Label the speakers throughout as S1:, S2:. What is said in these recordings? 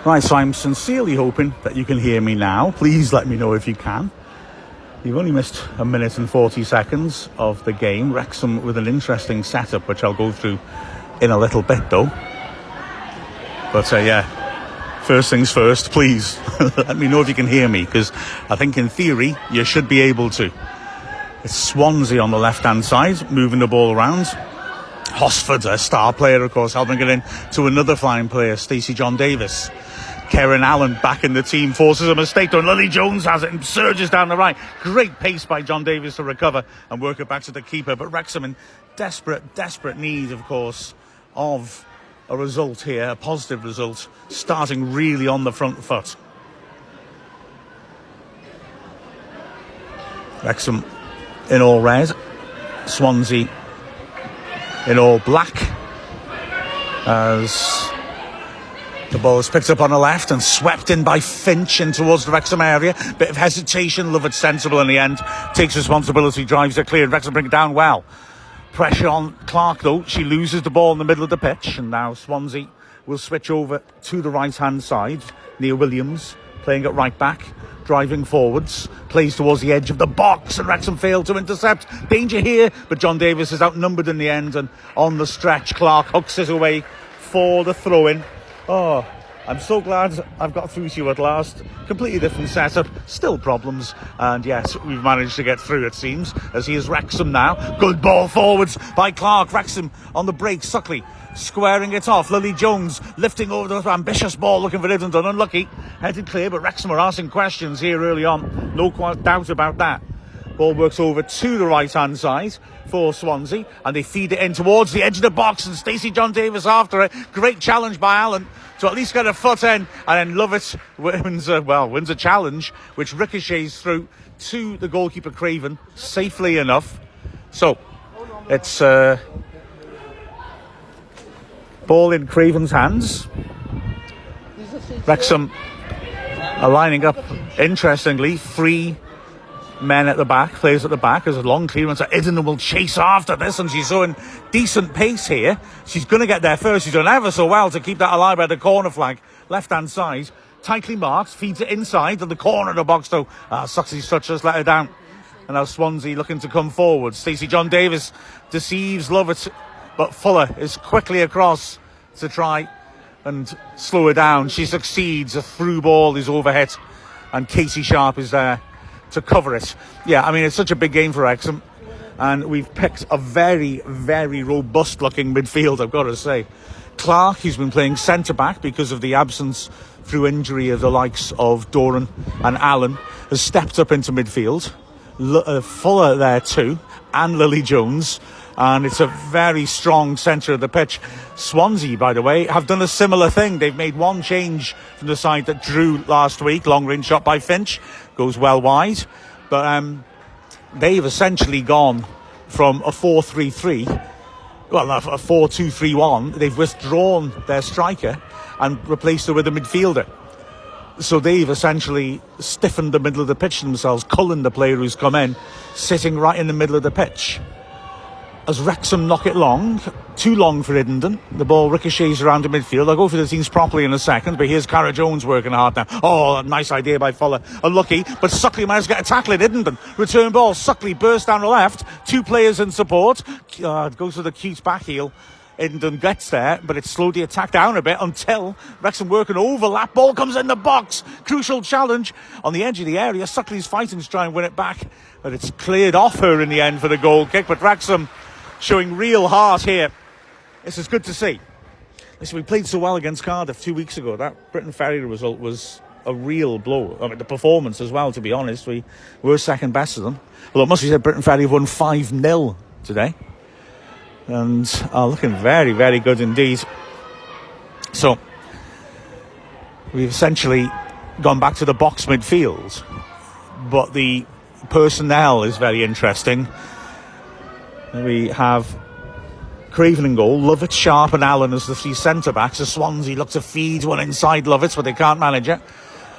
S1: Right, so I'm sincerely hoping that you can hear me now. Please let me know if you can. You've only missed a minute and 40 seconds of the game. Wrexham with an interesting setup, which I'll go through in a little bit, though. But yeah, first things first, please let me know if you can hear me, because I think in theory you should be able to. It's Swansea on the left-hand side, moving the ball around. Hosford, a star player, of course, helping it in to another fine player, Stacey John Davis. Karen Allen back in the team, forces a mistake though. Lily Jones has it and surges down the right. Great pace by John Davis to recover and work it back to the keeper. But Wrexham in desperate need, of course, of a result here, a positive result, starting really on the front foot. Wrexham in all red, Swansea in all black, as the ball is picked up on the left and swept in by Finch in towards the Wrexham area. Bit of hesitation, Lovett sensible in the end, takes responsibility, drives it clear. Wrexham bring it down well. Pressure on Clark though, she loses the ball in the middle of the pitch, and now Swansea will switch over to the right hand side. Neil Williams playing at right back, driving forwards, plays towards the edge of the box, and Wrexham failed to intercept. Danger here, but John Davis is outnumbered in the end, and on the stretch Clark hooks it away for the throw-in. Oh, I'm so glad I've got through to you at last. Completely different setup, still problems, and yes, we've managed to get through, it seems, as he is Wrexham now. Good ball forwards by Clark. Wrexham on the break, Suckley squaring it off. Lily Jones lifting over the ambitious ball, looking for Iddenden, unlucky. Headed clear, but Wrexham are asking questions here early on, no doubt about that. Ball works over to the right hand side for Swansea, and they feed it in towards the edge of the box, and Stacey John Davis after it. Great challenge by Allen to at least get a foot in, and then Lovett wins a challenge which ricochets through to the goalkeeper Craven safely enough. So it's ball in Craven's hands. Wrexham are lining up interestingly, three men at the back, players at the back. There's a long clearance. Iddenden will chase after this, and she's showing decent pace here. She's going to get there first. She's done ever so well to keep that alive by the corner flag, left hand side, tightly marked, feeds it inside to the corner of the box though. Suxley's touch just let her down, and now Swansea looking to come forward. Stacey John Davis deceives Lovett, but Fuller is quickly across to try and slow her down. She succeeds. A through ball is overhit, and Casey Sharp is there to cover it. Yeah, I mean, it's such a big game for Wrexham, and we've picked a very, very robust looking midfield, I've got to say. Clark, who's been playing centre-back because of the absence through injury of the likes of Doran and Allen, has stepped up into midfield. Fuller there too, and Lily Jones, and it's a very strong centre of the pitch. Swansea, by the way, have done a similar thing. They've made one change from the side that drew last week. Long range shot by Finch, goes well wide, but they've essentially gone from a 4-3-3, well, a 4-2-3-1. They've withdrawn their striker and replaced her with a midfielder. So they've essentially stiffened the middle of the pitch themselves. Cullen, the player who's come in, sitting right in the middle of the pitch. As Wrexham knock it long, too long for Iddenden. The ball ricochets around the midfield. I'll go through the teams properly in a second, but here's Cara Jones working hard now. Oh, a nice idea by Fuller. Unlucky, but Suckley managed to get a tackle at Iddenden. Return ball, Suckley bursts down the left. Two players in support. Goes for the cute back heel. Iddenden gets there, but it slowed the attack down a bit until Wrexham work an overlap. Ball comes in the box. Crucial challenge on the edge of the area. Suckley's fighting to try and win it back, but it's cleared off her in the end for the goal kick. But Wrexham showing real heart here. This is good to see. Listen, we played so well against Cardiff 2 weeks ago. That Britain Ferry result was a real blow. I mean, the performance as well, to be honest. We were second best of them. Well, it must be said, Britain Ferry have won 5-0 today, and are looking very, very good indeed. So we've essentially gone back to the box midfield, but the personnel is very interesting. We have Craven in goal, Lovett, Sharp and Allen as the three centre-backs. The Swansea look to feed one inside Lovett, but they can't manage it.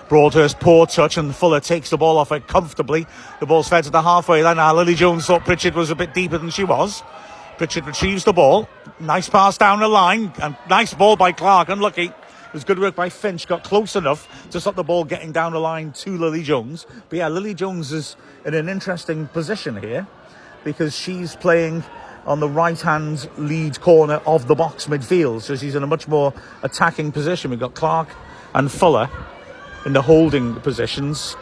S1: Broadhurst, poor touch, and Fuller takes the ball off it comfortably. The ball's fed to the halfway line. Lily Jones thought Pritchard was a bit deeper than she was. Pritchard retrieves the ball. Nice pass down the line, and nice ball by Clark. Unlucky. was good work by Finch. Got close enough to stop the ball getting down the line to Lily Jones. But yeah, Lily Jones is in an interesting position here because she's playing on the right-hand lead corner of the box midfield. So she's in a much more attacking position. We've got Clark and Fuller in the holding positions.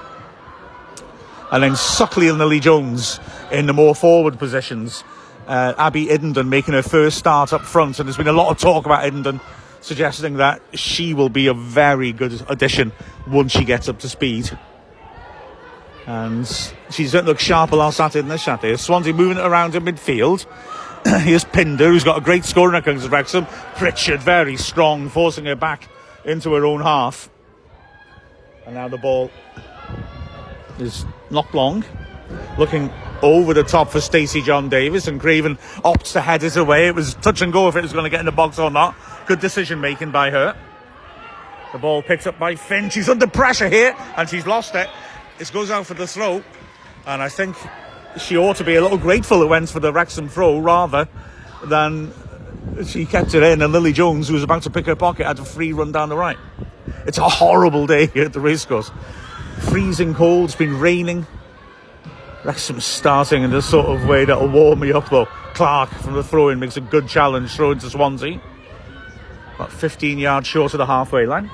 S1: And then Suckley and Lily Jones in the more forward positions. Abby Iddenden making her first start up front. And there's been a lot of talk about Iddenden, suggesting that she will be a very good addition once she gets up to speed. And she doesn't look sharper last Saturday than this Saturday. Swansea moving it around in midfield. Here's Pinder, who's got a great scoring record against Wrexham. Pritchard, very strong, forcing her back into her own half. And now the ball is knocked long. Looking over the top for Stacey John Davis, and Craven opts to head it away. It was touch and go if it was going to get in the box or not. Good decision making by her. The ball picked up by Finn. She's under pressure here, and she's lost it. This goes out for the throw, and I think she ought to be a little grateful it went for the Wrexham throw rather than she kept it in, and Lily Jones, who was about to pick her pocket, had a free run down the right. It's a horrible day here at the racecourse. Freezing cold, it's been raining. Wrexham starting in this sort of way that'll warm me up though. Clark from the throw-in makes a good challenge, throw into Swansea. About 15 yards short of the halfway line.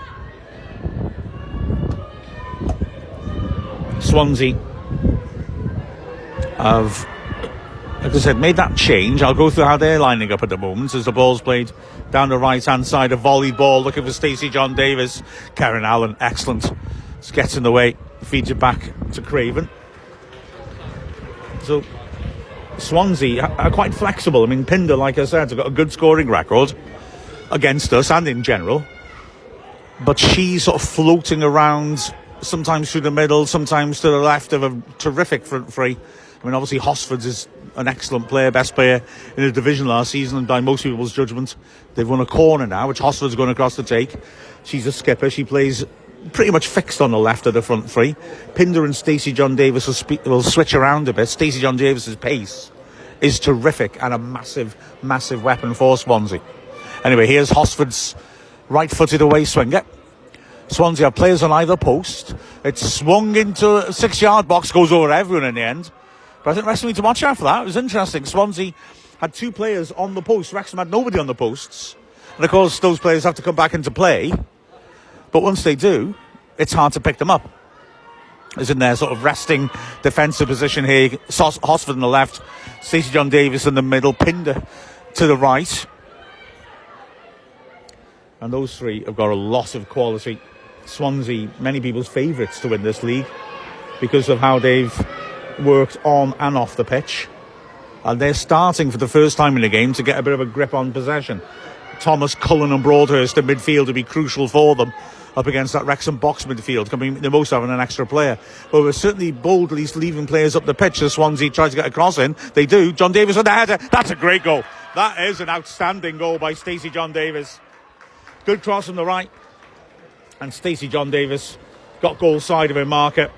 S1: Swansea have, like I said, made that change. I'll go through how they're lining up at the moment as the ball's played down the right-hand side. A volley ball looking for Stacey John Davis. Karen Allen, excellent. Just gets in the way, feeds it back to Craven. So Swansea are quite flexible. I mean, Pinder, like I said, has got a good scoring record against us and in general. But she's sort of floating around, sometimes through the middle, sometimes to the left of a terrific front three. I mean, obviously Hosford's is an excellent player, best player in the division last season, and by most people's judgment, they've won a corner now, which Hosford's going across to take. She's a skipper. She plays pretty much fixed on the left of the front three. Pinder and Stacey John Davis will switch around a bit. Stacey John Davis's pace is terrific and a massive, massive weapon for Swansea. Anyway, here's Hosford's right-footed away swinger. Swansea have players on either post. It's swung into a 6-yard box, goes over everyone in the end. But I think Wrexham need to watch out for that. It was interesting. Swansea had 2 players on the post. Wrexham had nobody on the posts. And of course, those players have to come back into play. But once they do, it's hard to pick them up. As in their sort of resting defensive position here. Hosford on the left, Stacey John Davis in the middle, Pinder to the right. And those three have got a lot of quality. Swansea, many people's favourites to win this league because of how they've worked on and off the pitch. And they're starting for the first time in the game to get a bit of a grip on possession. Thomas, Cullen and Broadhurst in midfield to be crucial for them up against that Wrexham box midfield, coming the most having an extra player. But we're certainly boldly leaving players up the pitch as Swansea tries to get a cross in. They do. John Davis with the header. That's a great goal. That is an outstanding goal by Stacey John Davis. Good cross from the right. And Stacey John Davis got goal side of her marker,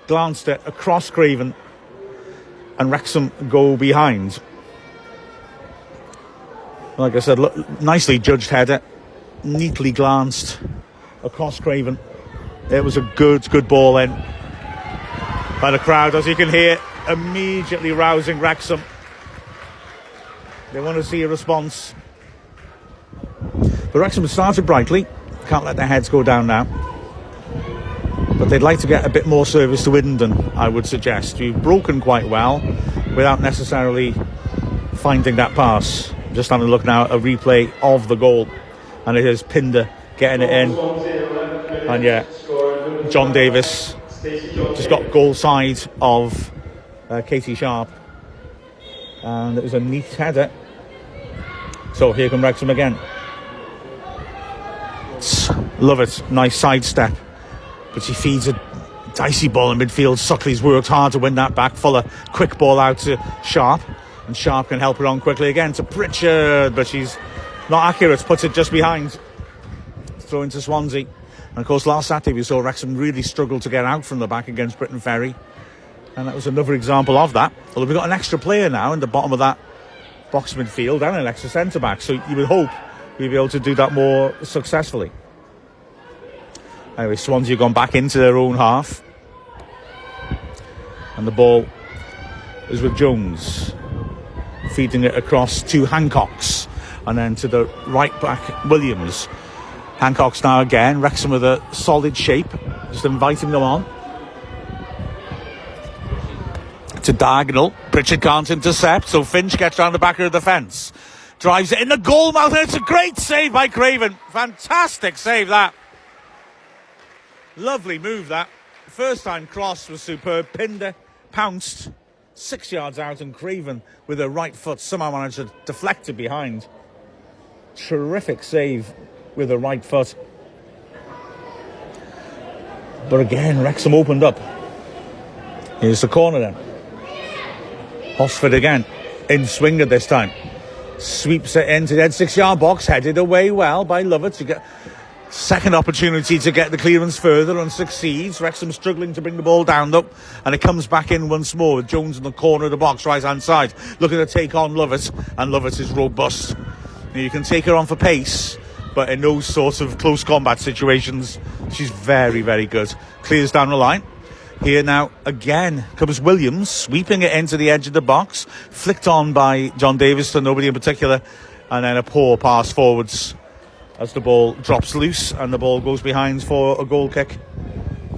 S1: glanced it across Craven, and Wrexham go behind. Like I said, look, nicely judged header, neatly glanced across Craven. It was a good ball in by the crowd, as you can hear, immediately rousing Wrexham. They want to see a response. But Wrexham started brightly. Can't let their heads go down now. But they'd like to get a bit more service to Iddenden, I would suggest. We've broken quite well without necessarily finding that pass. Just having a look now at a replay of the goal. And it is Pinder getting it in. And yeah, John Davis just got goal side of Katie Sharp. And it was a neat header. So here come Wrexham again. Love it. Nice sidestep. But she feeds a dicey ball in midfield. Suckley's worked hard to win that back. Fuller, quick ball out to Sharp. And Sharp can help her on quickly again to Pritchard. But she's not accurate. Puts it just behind. Throw into Swansea. And of course, last Saturday we saw Wrexham really struggle to get out from the back against Britain Ferry. And that was another example of that. Although we've got an extra player now in the bottom of that box midfield and an extra centre-back. So you would hope we'll be able to do that more successfully. Anyway, Swansea have gone back into their own half. And the ball is with Jones. Feeding it across to Hancocks. And then to the right back, Williams. Hancocks now again. Wrexham with a solid shape. Just inviting them on. To diagonal. Pritchard can't intercept, so Finch gets round the back of the defence. Drives it in the goal mouth, and it's a great save by Craven. Fantastic save, that. Lovely move, that. First time cross was superb. Pinder pounced 6 yards out, and Craven with her right foot somehow managed to deflect it behind. Terrific save with her right foot. But again, Wrexham opened up. Here's the corner then. Hosford again, in swing at this time. Sweeps it into the 6-yard box, headed away well by Lovett to get second opportunity to get the clearance further and succeeds. Wrexham struggling to bring the ball down though, and it comes back in once more with Jones in the corner of the box, right hand side, looking to take on Lovett, and Lovett is robust. Now, you can take her on for pace, but in those sorts of close combat situations, she's very, very good. Clears down the line. Here now, again, comes Williams, sweeping it into the edge of the box. Flicked on by John Davis to nobody in particular. And then a poor pass forwards as the ball drops loose and the ball goes behind for a goal kick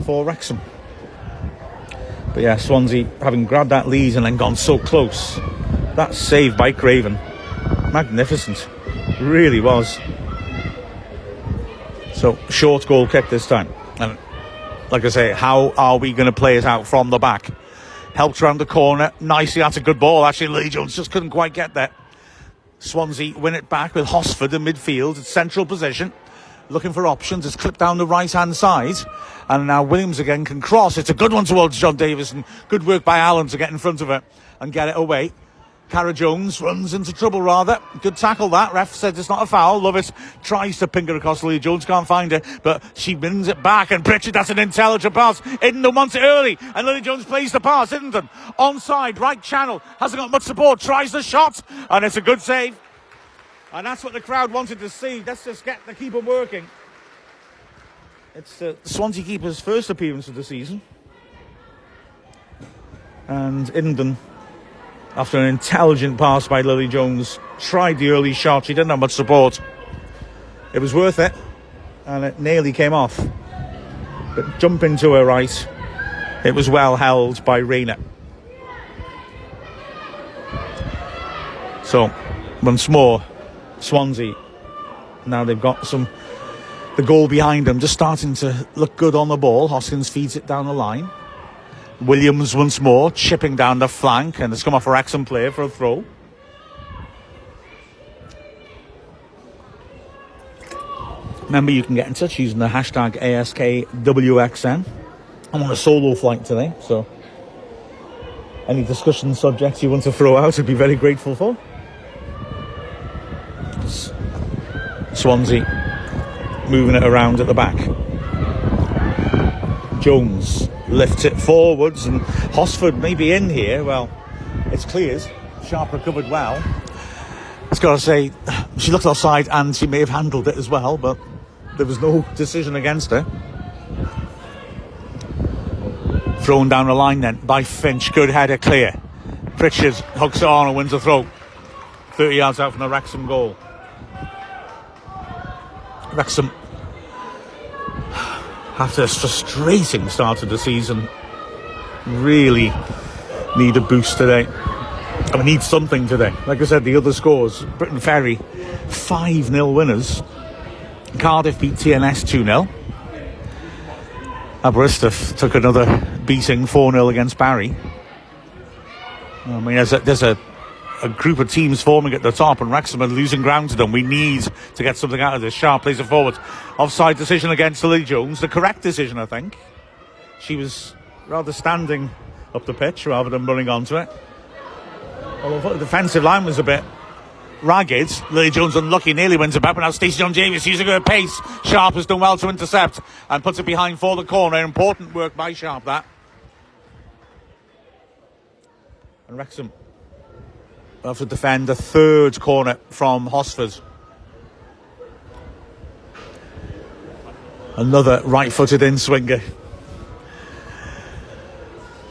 S1: for Wrexham. But yeah, Swansea, having grabbed that lead and then gone so close. That save by Craven. Magnificent. Really was. So, short goal kick this time. And like I say, how are we going to play it out from the back? Helped round the corner. Nicely, that's a good ball. Actually, Lily Jones just couldn't quite get there. Swansea win it back with Hosford in midfield. It's central position. Looking for options. It's clipped down the right-hand side. And now Williams again can cross. It's a good one towards John Davis. And good work by Allen to get in front of it and get it away. Cara Jones runs into trouble, rather. Good tackle, that. Ref said it's not a foul. Lovett tries to ping it across. Lily Jones can't find it, but she wins it back. And Pritchard, that's an intelligent pass. Iddenden wants it early, and Lily Jones plays the pass. Iddenden, onside, right channel. Hasn't got much support. Tries the shot, and it's a good save. And that's what the crowd wanted to see. Let's just get the keeper working. It's the Swansea keeper's first appearance of the season. And Iddenden, after an intelligent pass by Lily Jones, tried the early shot. She didn't have much support. It was worth it, and it nearly came off. But jumping to her right, it was well held by Rayner. So, once more, Swansea, now they've got the goal behind them, just starting to look good on the ball. Hoskins feeds it down the line. Williams once more, chipping down the flank, and it's come off a Wrexham player for a throw. Remember, you can get in touch using the hashtag ASKWXN. I'm on a solo flight today, so any discussion subjects you want to throw out, I'd be very grateful for. Swansea moving it around at the back. Jones lifts it forwards, and Hosford may be in here. Well, it's cleared. Sharp recovered well. I've got to say, she looked offside and she may have handled it as well, but there was no decision against her. Thrown down the line then by Finch. Good header, clear. Pritchard hooks it on and wins the throw. 30 yards out from the Wrexham goal. Wrexham, after a frustrating start of the season, really need a boost today. And we need something today. Like I said, the other scores, Britain Ferry 5-0 winners. Cardiff beat TNS 2-0. Aberystwyth took another beating 4-0 against Barry. I mean, there's a group of teams forming at the top, and Wrexham are losing ground to them. We need to get something out of this. Sharp plays it forward. Offside decision against Lily Jones. The correct decision, I think. She was rather standing up the pitch rather than running onto it. Although the defensive line was a bit ragged. Lily Jones unlucky, nearly wins it back, but now Stacey John Davis using her pace. Sharp has done well to intercept and puts it behind for the corner. Important work by Sharp, that. And Wrexham have to defend a third corner from Hosford. Another right-footed in-swinger.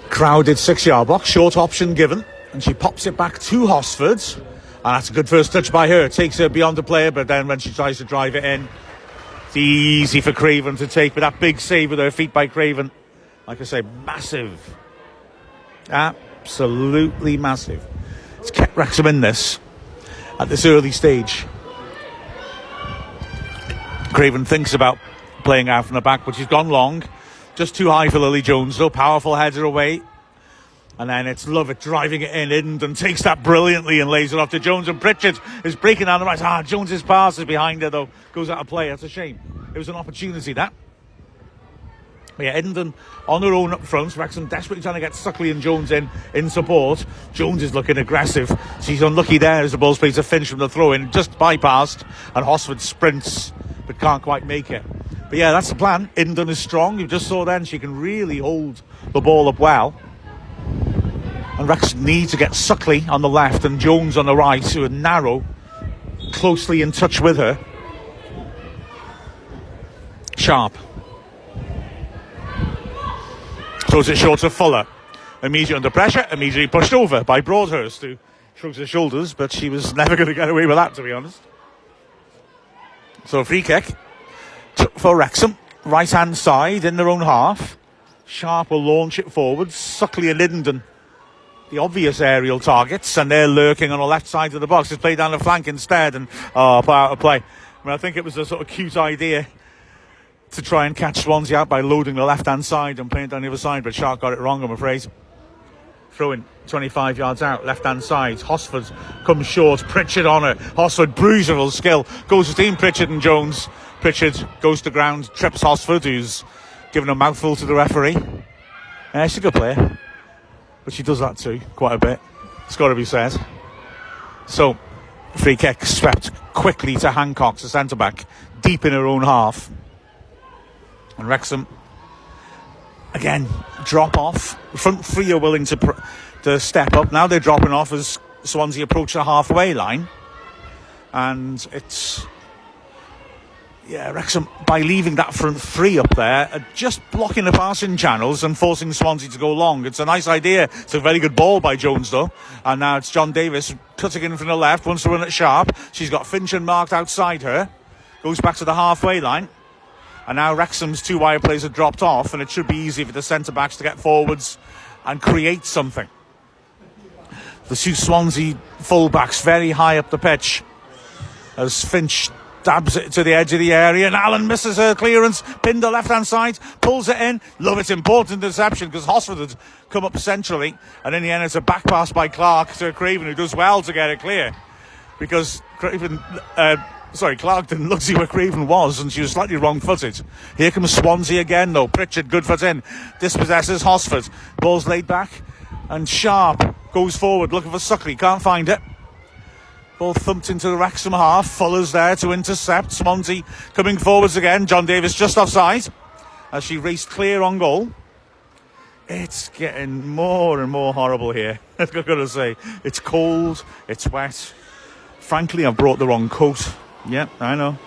S1: Crowded 6-yard box, short option given, and she pops it back to Hosford, and that's a good first touch by her. Takes her beyond the player, but then when she tries to drive it in, it's easy for Craven to take. But that big save with her feet by Craven, like I say, massive, absolutely massive. It's kept Wrexham in this at this early stage. Craven thinks about playing out from the back, but she's gone long. Just too high for Lily Jones, though. Powerful header away. And then it's Lovett driving it in. Iddenden takes that brilliantly and lays it off to Jones. And Pritchard is breaking down the right. Jones's pass is behind her, though. Goes out of play. That's a shame. It was an opportunity, that. But yeah, Iddenden on her own up front. Wrexham desperately trying to get Suckley and Jones in support. Jones is looking aggressive. She's unlucky there as the ball's played to finish from the throw-in. Just bypassed. And Hosford sprints, but can't quite make it. But yeah, that's the plan. Iddenden is strong. You just saw then she can really hold the ball up well. And Wrexham need to get Suckley on the left and Jones on the right, who are narrow, closely in touch with her. Sharp. Throws it short to Fuller. Immediately under pressure, immediately pushed over by Broadhurst, who shrugs her shoulders, but she was never going to get away with that, to be honest. So a free kick for Wrexham, right hand side in their own half. Sharp will launch it forward. Suckley and Iddenden, the obvious aerial targets, and they're lurking on the left side of the box. It's played down the flank instead, and out of play. I think it was a sort of cute idea to try and catch Swansea out by loading the left hand side and playing it down the other side, but Sharp got it wrong, I'm afraid. Throwing 25 yards out, left hand side. Hosford comes short. Pritchard on her. Hosford, bruisable skill, goes between Pritchard and Jones. Pritchard goes to ground, trips Hosford, who's given a mouthful to the referee. She's a good player, but she does that too, quite a bit. It's got to be said. So, free kick swept quickly to Hancock, the centre-back, deep in her own half. And Wrexham, again, drop off. Front three are willing to step up. Now they're dropping off as Swansea approach the halfway line. And it's... Yeah, Wrexham, by leaving that front three up there, are just blocking the passing channels and forcing Swansea to go long. It's a nice idea. It's a very good ball by Jones, though. And now it's John Davis cutting in from the left, wants to run it sharp. She's got Finchon marked outside her. Goes back to the halfway line. And now Wrexham's two wide players have dropped off, and it should be easy for the centre-backs to get forwards and create something. The two Swansea full-backs very high up the pitch as Finch dabs it to the edge of the area, and Allen misses her clearance. Pinned the left-hand side, pulls it in. Love it, important interception because Hosford had come up centrally, and in the end it's a back pass by Clark to Craven, who does well to get it clear because Craven... Clark didn't look to see where Craven was, and she was slightly wrong-footed. Here comes Swansea again, though. Pritchard, good foot in. Dispossesses Hosford. Ball's laid back, and Sharp goes forward, looking for Suckley. Can't find it. Ball thumped into the Wrexham half. Fuller's there to intercept. Swansea coming forwards again. John Davis just offside as she raced clear on goal. It's getting more and more horrible here. I've got to say. It's cold. It's wet. Frankly, I've brought the wrong coat. Yeah, I know.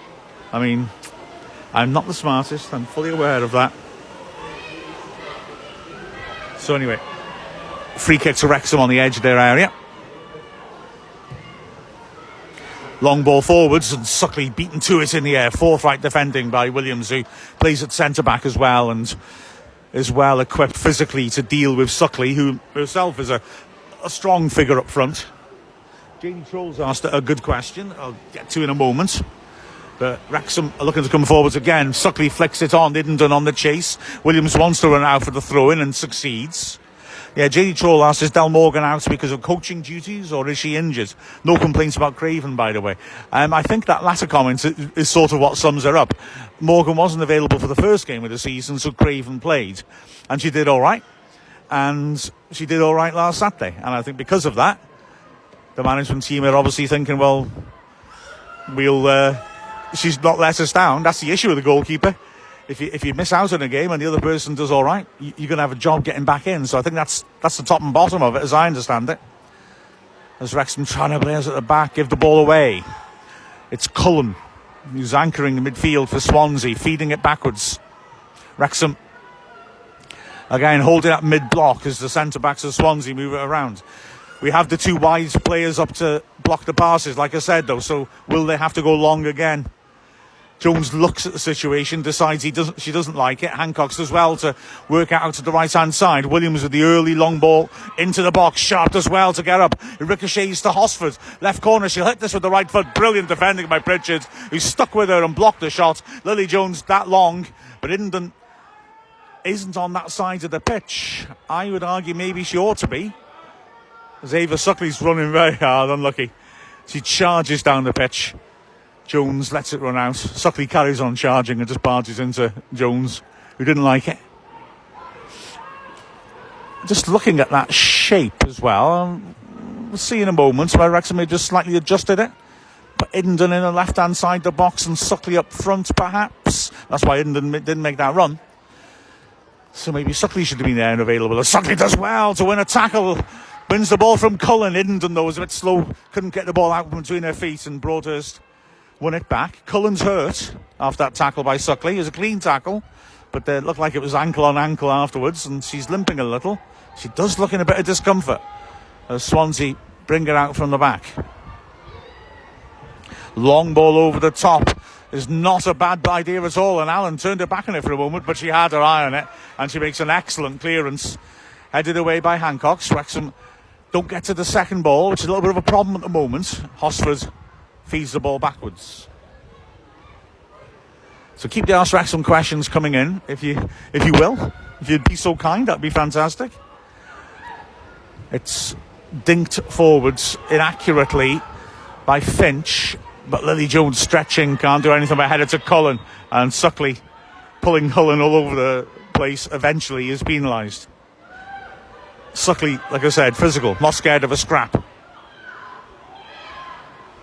S1: I mean, I'm not the smartest. I'm fully aware of that. So anyway, free kick to Wrexham on the edge of their area. Long ball forwards and Suckley beaten to it in the air. Forthright defending by Williams, who plays at centre-back as well and is well equipped physically to deal with Suckley, who herself is a strong figure up front. Janie Trolls asked a good question I'll get to in a moment. But Wrexham are looking to come forwards again. Suckley flicks it on, Iddenden on the chase. Williams wants to run out for the throw-in and succeeds. Yeah, Janie Troll asks, is Del Morgan out because of coaching duties or is she injured? No complaints about Craven, by the way. I think that latter comment is sort of what sums her up. Morgan wasn't available for the first game of the season, so Craven played. And she did all right. And she did all right last Saturday. And I think because of that, the management team are obviously thinking, well, she's not let us down. That's the issue with the goalkeeper. If you miss out on a game and the other person does all right, you're going to have a job getting back in. So I think that's the top and bottom of it, as I understand it. As Wrexham trying to play us at the back, give the ball away. It's Cullen who's anchoring the midfield for Swansea, feeding it backwards. Wrexham, again, holding up mid-block as the centre-backs of Swansea move it around. We have the two wide players up to block the passes, like I said, though, so will they have to go long again? Jones looks at the situation, decides she doesn't like it. Hancock's as well to work out to the right-hand side. Williams with the early long ball into the box. Sharp as well to get up. It ricochets to Hosford. Left corner, she'll hit this with the right foot. Brilliant defending by Pritchard, who stuck with her and blocked the shot. Lily Jones that long, but Hendon isn't on that side of the pitch. I would argue maybe she ought to be. As Ava Suckley's running very hard, unlucky. She charges down the pitch. Jones lets it run out. Suckley carries on charging and just barges into Jones, who didn't like it. Just looking at that shape as well, we'll see in a moment where Wrexham may just slightly adjusted it. But Hendon in the left-hand side of the box and Suckley up front, perhaps. That's why Hendon didn't make that run. So maybe Suckley should have been there and available. Suckley does well to win a tackle. Wins the ball from Cullen. Hendon, though, was a bit slow. Couldn't get the ball out between her feet, and Broadhurst won it back. Cullen's hurt after that tackle by Suckley. It was a clean tackle, but it looked like it was ankle on ankle afterwards, and she's limping a little. She does look in a bit of discomfort as Swansea bring her out from the back. Long ball over the top is not a bad idea at all, and Allen turned her back on it for a moment, but she had her eye on it, and she makes an excellent clearance. Headed away by Hancock. Wrexham don't get to the second ball, which is a little bit of a problem at the moment. Hosford feeds the ball backwards. So keep the Ask Wrexham questions coming in, if you will. If you'd be so kind, that'd be fantastic. It's dinked forwards inaccurately by Finch, but Lily Jones stretching, can't do anything but head it to Cullen, and Suckley pulling Cullen all over the place eventually is penalised. Suckley, like I said, physical, not scared of a scrap.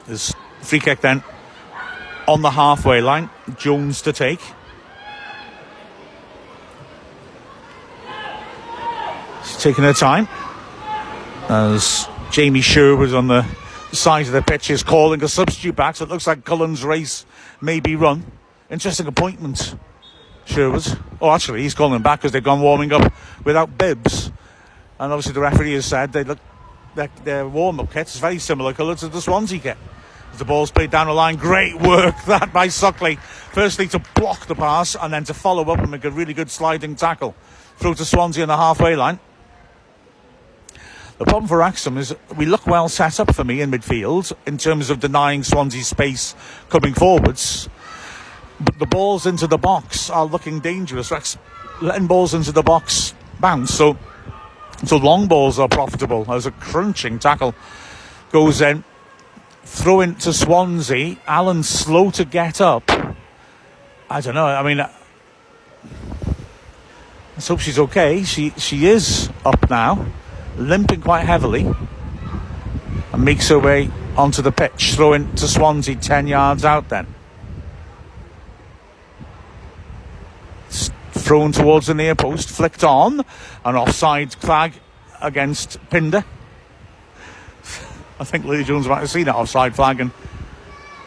S1: There's free kick then on the halfway line. Jones to take. She's taking her time as Jamie Sherwood on the side of the pitch is calling a substitute back, so it looks like Cullen's race may be run. Interesting appointment, Sherwood. Oh, actually, he's calling back because they've gone warming up without bibs. And obviously the referee has said their warm-up kit is very similar colour to the Swansea kit. As the ball's played down the line, great work that by Suckley. Firstly to block the pass and then to follow up and make a really good sliding tackle. Throw to Swansea on the halfway line. The problem for Wrexham is we look well set up for me in midfield in terms of denying Swansea space coming forwards. But the balls into the box are looking dangerous. Wrexham letting balls into the box bounce. So long balls are profitable. There's a crunching tackle. Goes in. Throw in to Swansea. Allen slow to get up. I don't know. I mean, let's hope she's okay. She is up now. Limping quite heavily. And makes her way onto the pitch. Throw in to Swansea 10 yards out then. Thrown towards the near post, flicked on, an offside flag against Pinder. I think Lily Jones might have seen that offside flag, and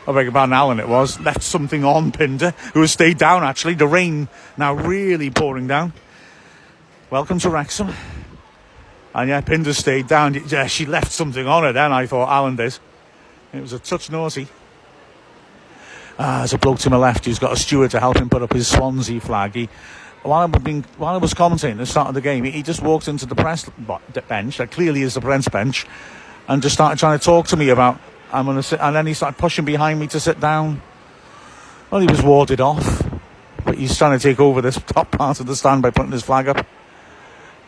S1: I beg your pardon, Allen it was, left something on Pinder, who has stayed down actually. The rain now really pouring down. Welcome to Wrexham. And yeah, Pinder stayed down. Yeah, she left something on her then, I thought Allen did. It was a touch naughty. There's a bloke to my left who's got a steward to help him put up his Swansea flag. While I was commentating at the start of the game, he just walked into the press bench, that clearly is the press bench, and just started trying to talk to me about, I'm going to sit, and then he started pushing behind me to sit down. Well, he was warded off, but he's trying to take over this top part of the stand by putting his flag up.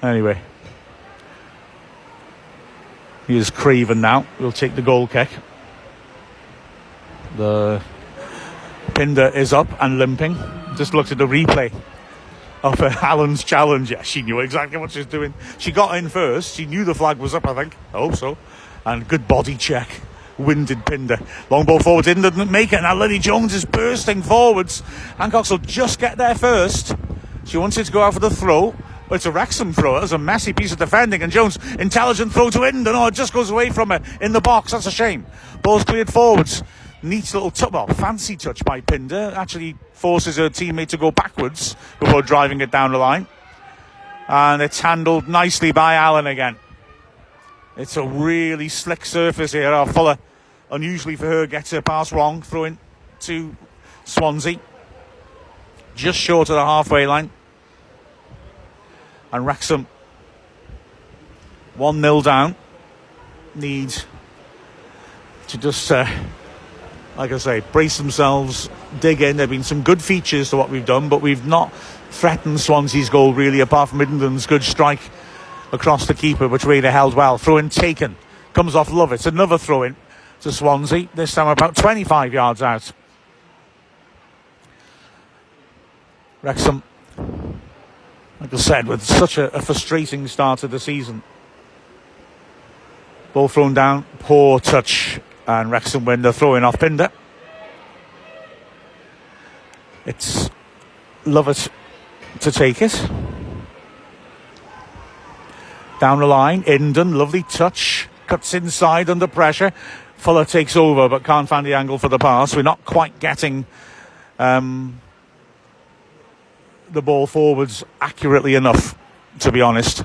S1: Anyway, he is Craven now. We'll take the goal kick. The Pinder is up and limping. Just looked at the replay of Allen's challenge. Yeah, she knew exactly what she was doing. She got in first. She knew the flag was up, I think. I hope so. And good body check. Winded Pinder. Long ball forward. Didn't make it. Now Lily Jones is bursting forwards. Hancock will just get there first. She wanted to go out for the throw. But it's a Wrexham throw. It was a messy piece of defending. And Jones, intelligent throw to Hendon. Oh, it just goes away from her in the box. That's a shame. Ball's cleared forwards. Neat little fancy touch by Pinder. Actually forces her teammate to go backwards before driving it down the line. And it's handled nicely by Allen again. It's a really slick surface here. Our Fuller, unusually for her, gets her pass wrong, throwing to Swansea. Just short of the halfway line. And Wrexham 1-0 down. Need to just, like I say, brace themselves, dig in. There have been some good features to what we've done, but we've not threatened Swansea's goal really, apart from Middleton's good strike across the keeper, which really held well. Throw-in taken. Comes off Lovett. Another throw-in to Swansea. This time about 25 yards out. Wrexham, like I said, with such a frustrating start to the season. Ball thrown down. Poor touch. And Wrexham win the throw-in off Pinder. It's Lovett to take it. Down the line, Inden, lovely touch. Cuts inside under pressure. Fuller takes over but can't find the angle for the pass. We're not quite getting the ball forwards accurately enough, to be honest.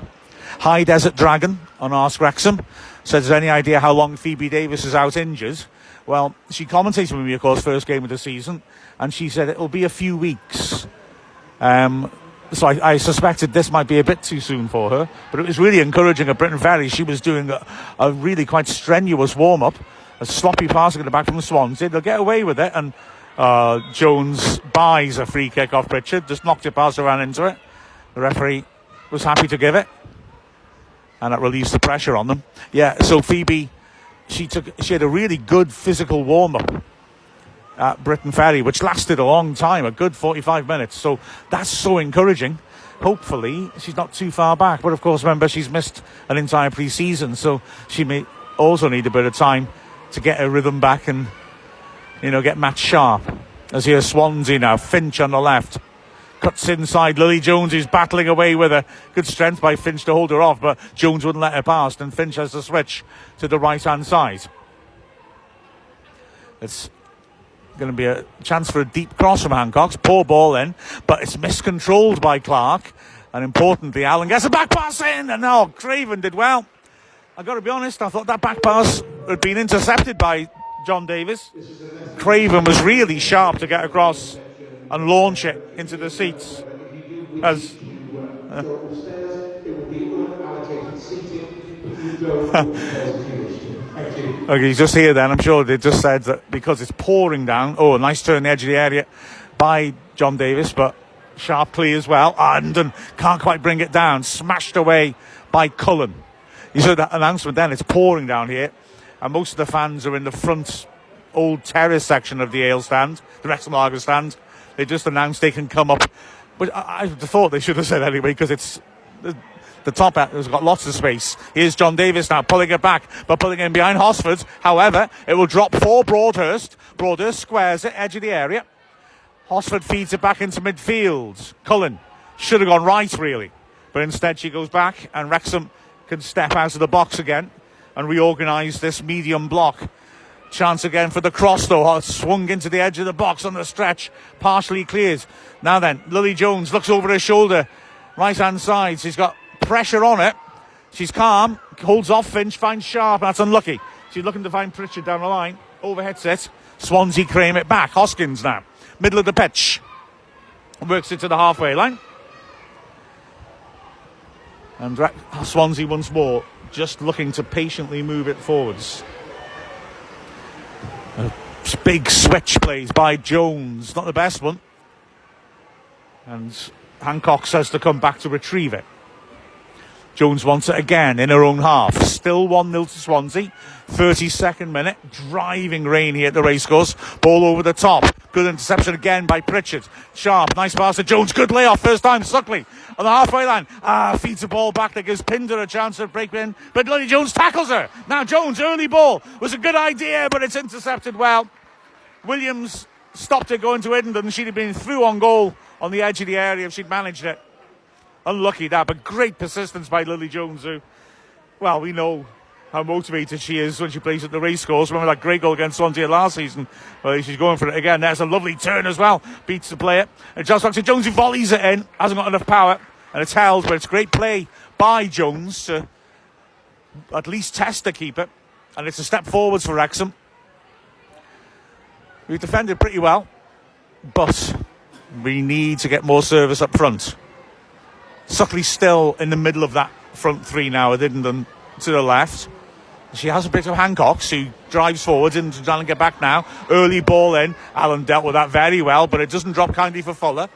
S1: High Desert Dragon on Ask Wrexham says, any idea how long Phoebe Davis is out injured? Well, she commentated with me, of course, first game of the season, and she said it'll be a few weeks. So I suspected this might be a bit too soon for her, but it was really encouraging at Britton Ferry. She was doing a really quite strenuous warm-up, a sloppy passing at the back from the Swansea. They'll get away with it, and Jones buys a free kick off Pritchard, just knocked it past her, ran into it. The referee was happy to give it, and that relieves the pressure on them. Yeah, so Phoebe, she had a really good physical warm-up at Britton Ferry, which lasted a long time, a good 45 minutes. So that's so encouraging. Hopefully she's not too far back, but of course, remember, she's missed an entire pre-season, so she may also need a bit of time to get her rhythm back and, get match sharp. As here's Swansea now, Finch on the left, cuts inside. Lily Jones is battling away with her. Good strength by Finch to hold her off, but Jones wouldn't let her past, and Finch has to switch to the right-hand side. It's going to be a chance for a deep cross from Hancock's. Poor ball in, but it's miscontrolled by Clark, and importantly, Allen gets a back pass in, and now Craven did well. I've got to be honest, I thought that back pass had been intercepted by John Davis. Craven was really sharp to get across and launch it into the seats. As okay, he's just here then. I'm sure they just said that because it's pouring down. Oh, a nice turn the edge of the area by John Davis, but sharp clear as well. And can't quite bring it down. Smashed away by Cullen. You saw that announcement then. It's pouring down here, and most of the fans are in the front old terrace section of the ale stand, the Wrexham Lager stand. They just announced they can come up, but I thought they should have said anyway, because it's the top has got lots of space. Here's John Davis now pulling it back, but pulling in behind Hosford. However, it will drop for Broadhurst. Broadhurst squares it, edge of the area. Hosford feeds it back into midfield. Cullen should have gone right, really, but instead she goes back, and Wrexham can step out of the box again and reorganise this medium block. Chance again for the cross, though. Swung into the edge of the box on the stretch. Partially clears. Now then, Lily Jones looks over her shoulder. Right-hand side. She's got pressure on it. She's calm. Holds off Finch. Finds Sharp. That's unlucky. She's looking to find Pritchard down the line. Overheads it. Swansea claim it back. Hoskins now. Middle of the pitch. Works it to the halfway line. And Swansea once more just looking to patiently move it forwards. A big switch plays by Jones, not the best one, and Hancock says to come back to retrieve it. Jones wants it again in her own half. Still 1-0 to Swansea. 32nd minute. Driving rain here at the racecourse. Ball over the top. Good interception again by Pritchard. Sharp, nice pass to Jones. Good layoff, first time. Suckley on the halfway line. Feeds the ball back. That gives Pinder a chance of break in. But Lily Jones tackles her. Now Jones, early ball. Was a good idea, but it's intercepted well. Williams stopped it going to Edinburgh. She'd have been through on goal on the edge of the area if she'd managed it. Unlucky that, but great persistence by Lily Jones, who, well, we know how motivated she is when she plays at the racecourse. Remember that great goal against Swansea last season? Well, she's going for it again. There's a lovely turn as well. Beats the player. And just back to Jones, who volleys it in. Hasn't got enough power. And it's held, but it's great play by Jones to at least test the keeper. And it's a step forwards for Wrexham. We've defended pretty well, but we need to get more service up front. SToK still in the middle of that front three now, Idden to the left. She has a bit of Hancock's, who drives forwards and trying to get back now. Early ball in. Alan dealt with that very well, but it doesn't drop kindly for Fuller.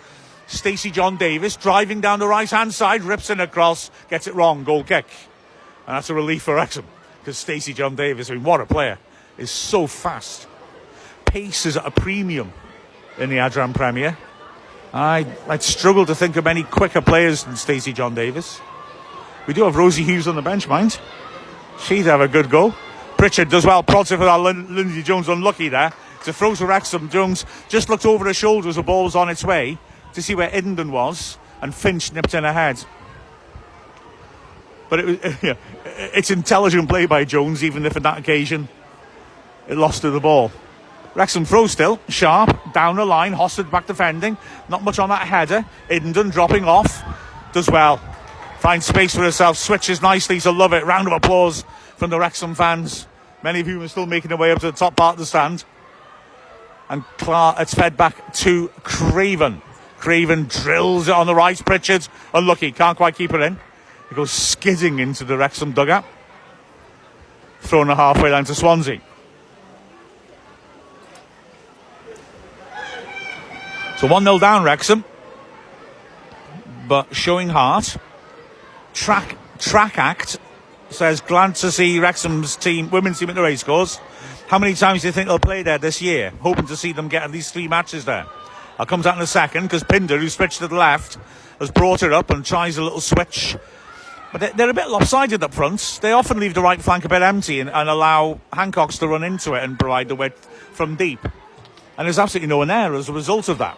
S1: Stacey John Davis driving down the right-hand side, rips in across, gets it wrong, goal kick. And that's a relief for Wrexham, because Stacey John Davis, I mean, what a player, is so fast. Pace is at a premium in the Adran Premier. I'd struggle to think of any quicker players than Stacey John Davis. We do have Rosie Hughes on the bench, mind. She'd have a good goal. Pritchard does well, prods it for that. Lindsay Jones unlucky there. It's a throw to Wrexham. Jones just looked over her shoulder as the ball was on its way to see where Idden was, and Finch nipped in ahead. But it's intelligent play by Jones, even if on that occasion it lost to the ball. Wrexham throw still, sharp, down the line, Hosted back defending, not much on that header. Idden dropping off, does well, finds space for herself, switches nicely, so love it. Round of applause from the Wrexham fans, many of whom are still making their way up to the top part of the stand. And it's fed back to Craven. Craven drills it on the right, Pritchard unlucky, can't quite keep it in. It goes skidding into the Wrexham dugout, thrown a halfway line to Swansea. So 1-0 down Wrexham, but showing heart. Track Act says, glad to see Wrexham's women's team at the racecourse. How many times do you think they'll play there this year? Hoping to see them get at least 3 matches there. I'll come to that in a second, because Pinder, who switched to the left, has brought it up and tries a little switch. But they're a bit lopsided up front. They often leave the right flank a bit empty and allow Hancock's to run into it and provide the width from deep. And there's absolutely no one there as a result of that.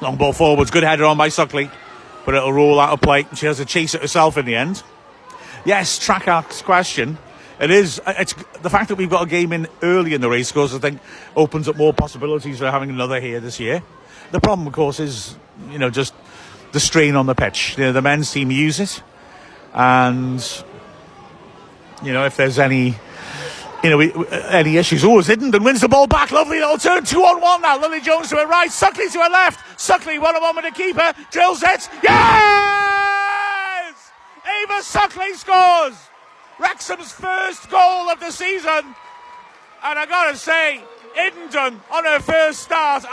S1: Long ball forwards, good header on by SToK, but it'll roll out of play. She has to chase it herself in the end. Yes, Track's question. It's the fact that we've got a game in early in the racecourse, I think, opens up more possibilities for having another here this year. The problem, of course, is, just the strain on the pitch. The men's team use it, and if there's any issues. Oh, it's Idden wins the ball back. Lovely little turn. 2-on-1 now. Lily Jones to her right. SToK to her left. SToK 1-on-1 with the keeper. Drills it. Yes! Ava SToK scores. Wrexham's first goal of the season. And I gotta say, Idden on her first start.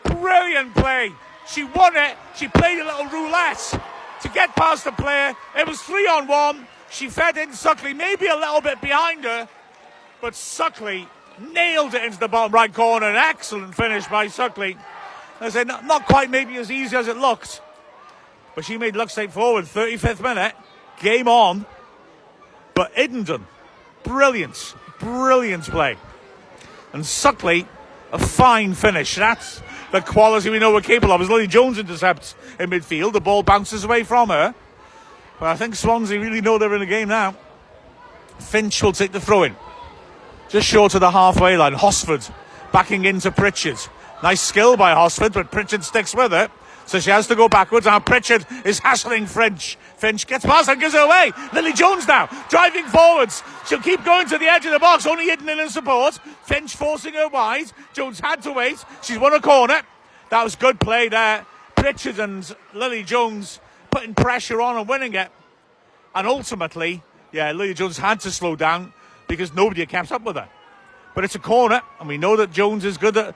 S1: Brilliant play. She won it. She played a little roulette to get past the player. It was 3-on-1. She fed in SToK, maybe a little bit behind her, but SToK nailed it into the bottom right corner. An excellent finish by SToK. I say not quite maybe as easy as it looked, but she made it look straightforward. 35th minute, game on. But Idden, brilliant play. And SToK, a fine finish. That's the quality we know we're capable of. As Lily Jones intercepts in midfield, the ball bounces away from her. But I think Swansea really know they're in the game now. Finch will take the throw-in. Just short of the halfway line. Hosford backing into Pritchard. Nice skill by Hosford, but Pritchard sticks with it. So she has to go backwards. Now Pritchard is hassling Finch. Finch gets past and gives it away. Lily Jones now driving forwards. She'll keep going to the edge of the box. Only Idden in support. Finch forcing her wide. Jones had to wait. She's won a corner. That was good play there. Pritchard and Lily Jones putting pressure on and winning it. And ultimately, Lily Jones had to slow down because nobody had kept up with her. But it's a corner, and we know that Jones is good at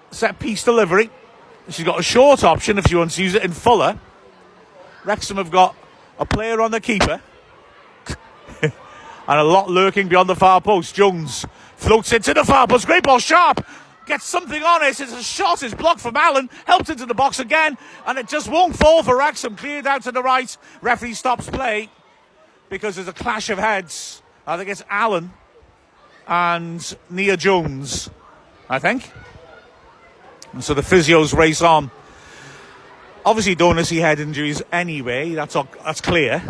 S1: set-piece delivery. She's got a short option if she wants to use it in Fuller. Wrexham have got a player on the keeper and a lot lurking beyond the far post. Jones floats into the far post. Great ball, sharp. Gets something on it. It's a shot. It's blocked from Allen. Helped into the box again. And it just won't fall for Wrexham. Cleared out to the right. Referee stops play because there's a clash of heads. I think it's Allen and Nia Jones, I think. And so the physios race on. Obviously don't want to see head injuries anyway. That's clear.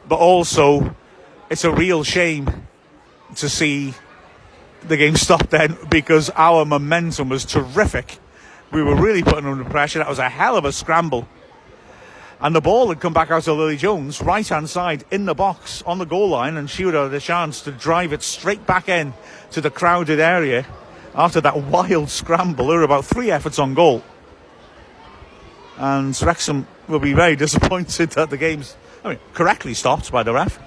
S1: But also it's a real shame to see the game stop then, because our momentum was terrific. We were really putting under pressure. That was a hell of a scramble. And the ball had come back out to Lily Jones, right-hand side, in the box, on the goal line, and she would have had a chance to drive it straight back in to the crowded area after that wild scramble. There were about 3 efforts on goal. And Wrexham will be very disappointed that the game's, correctly stopped by the ref.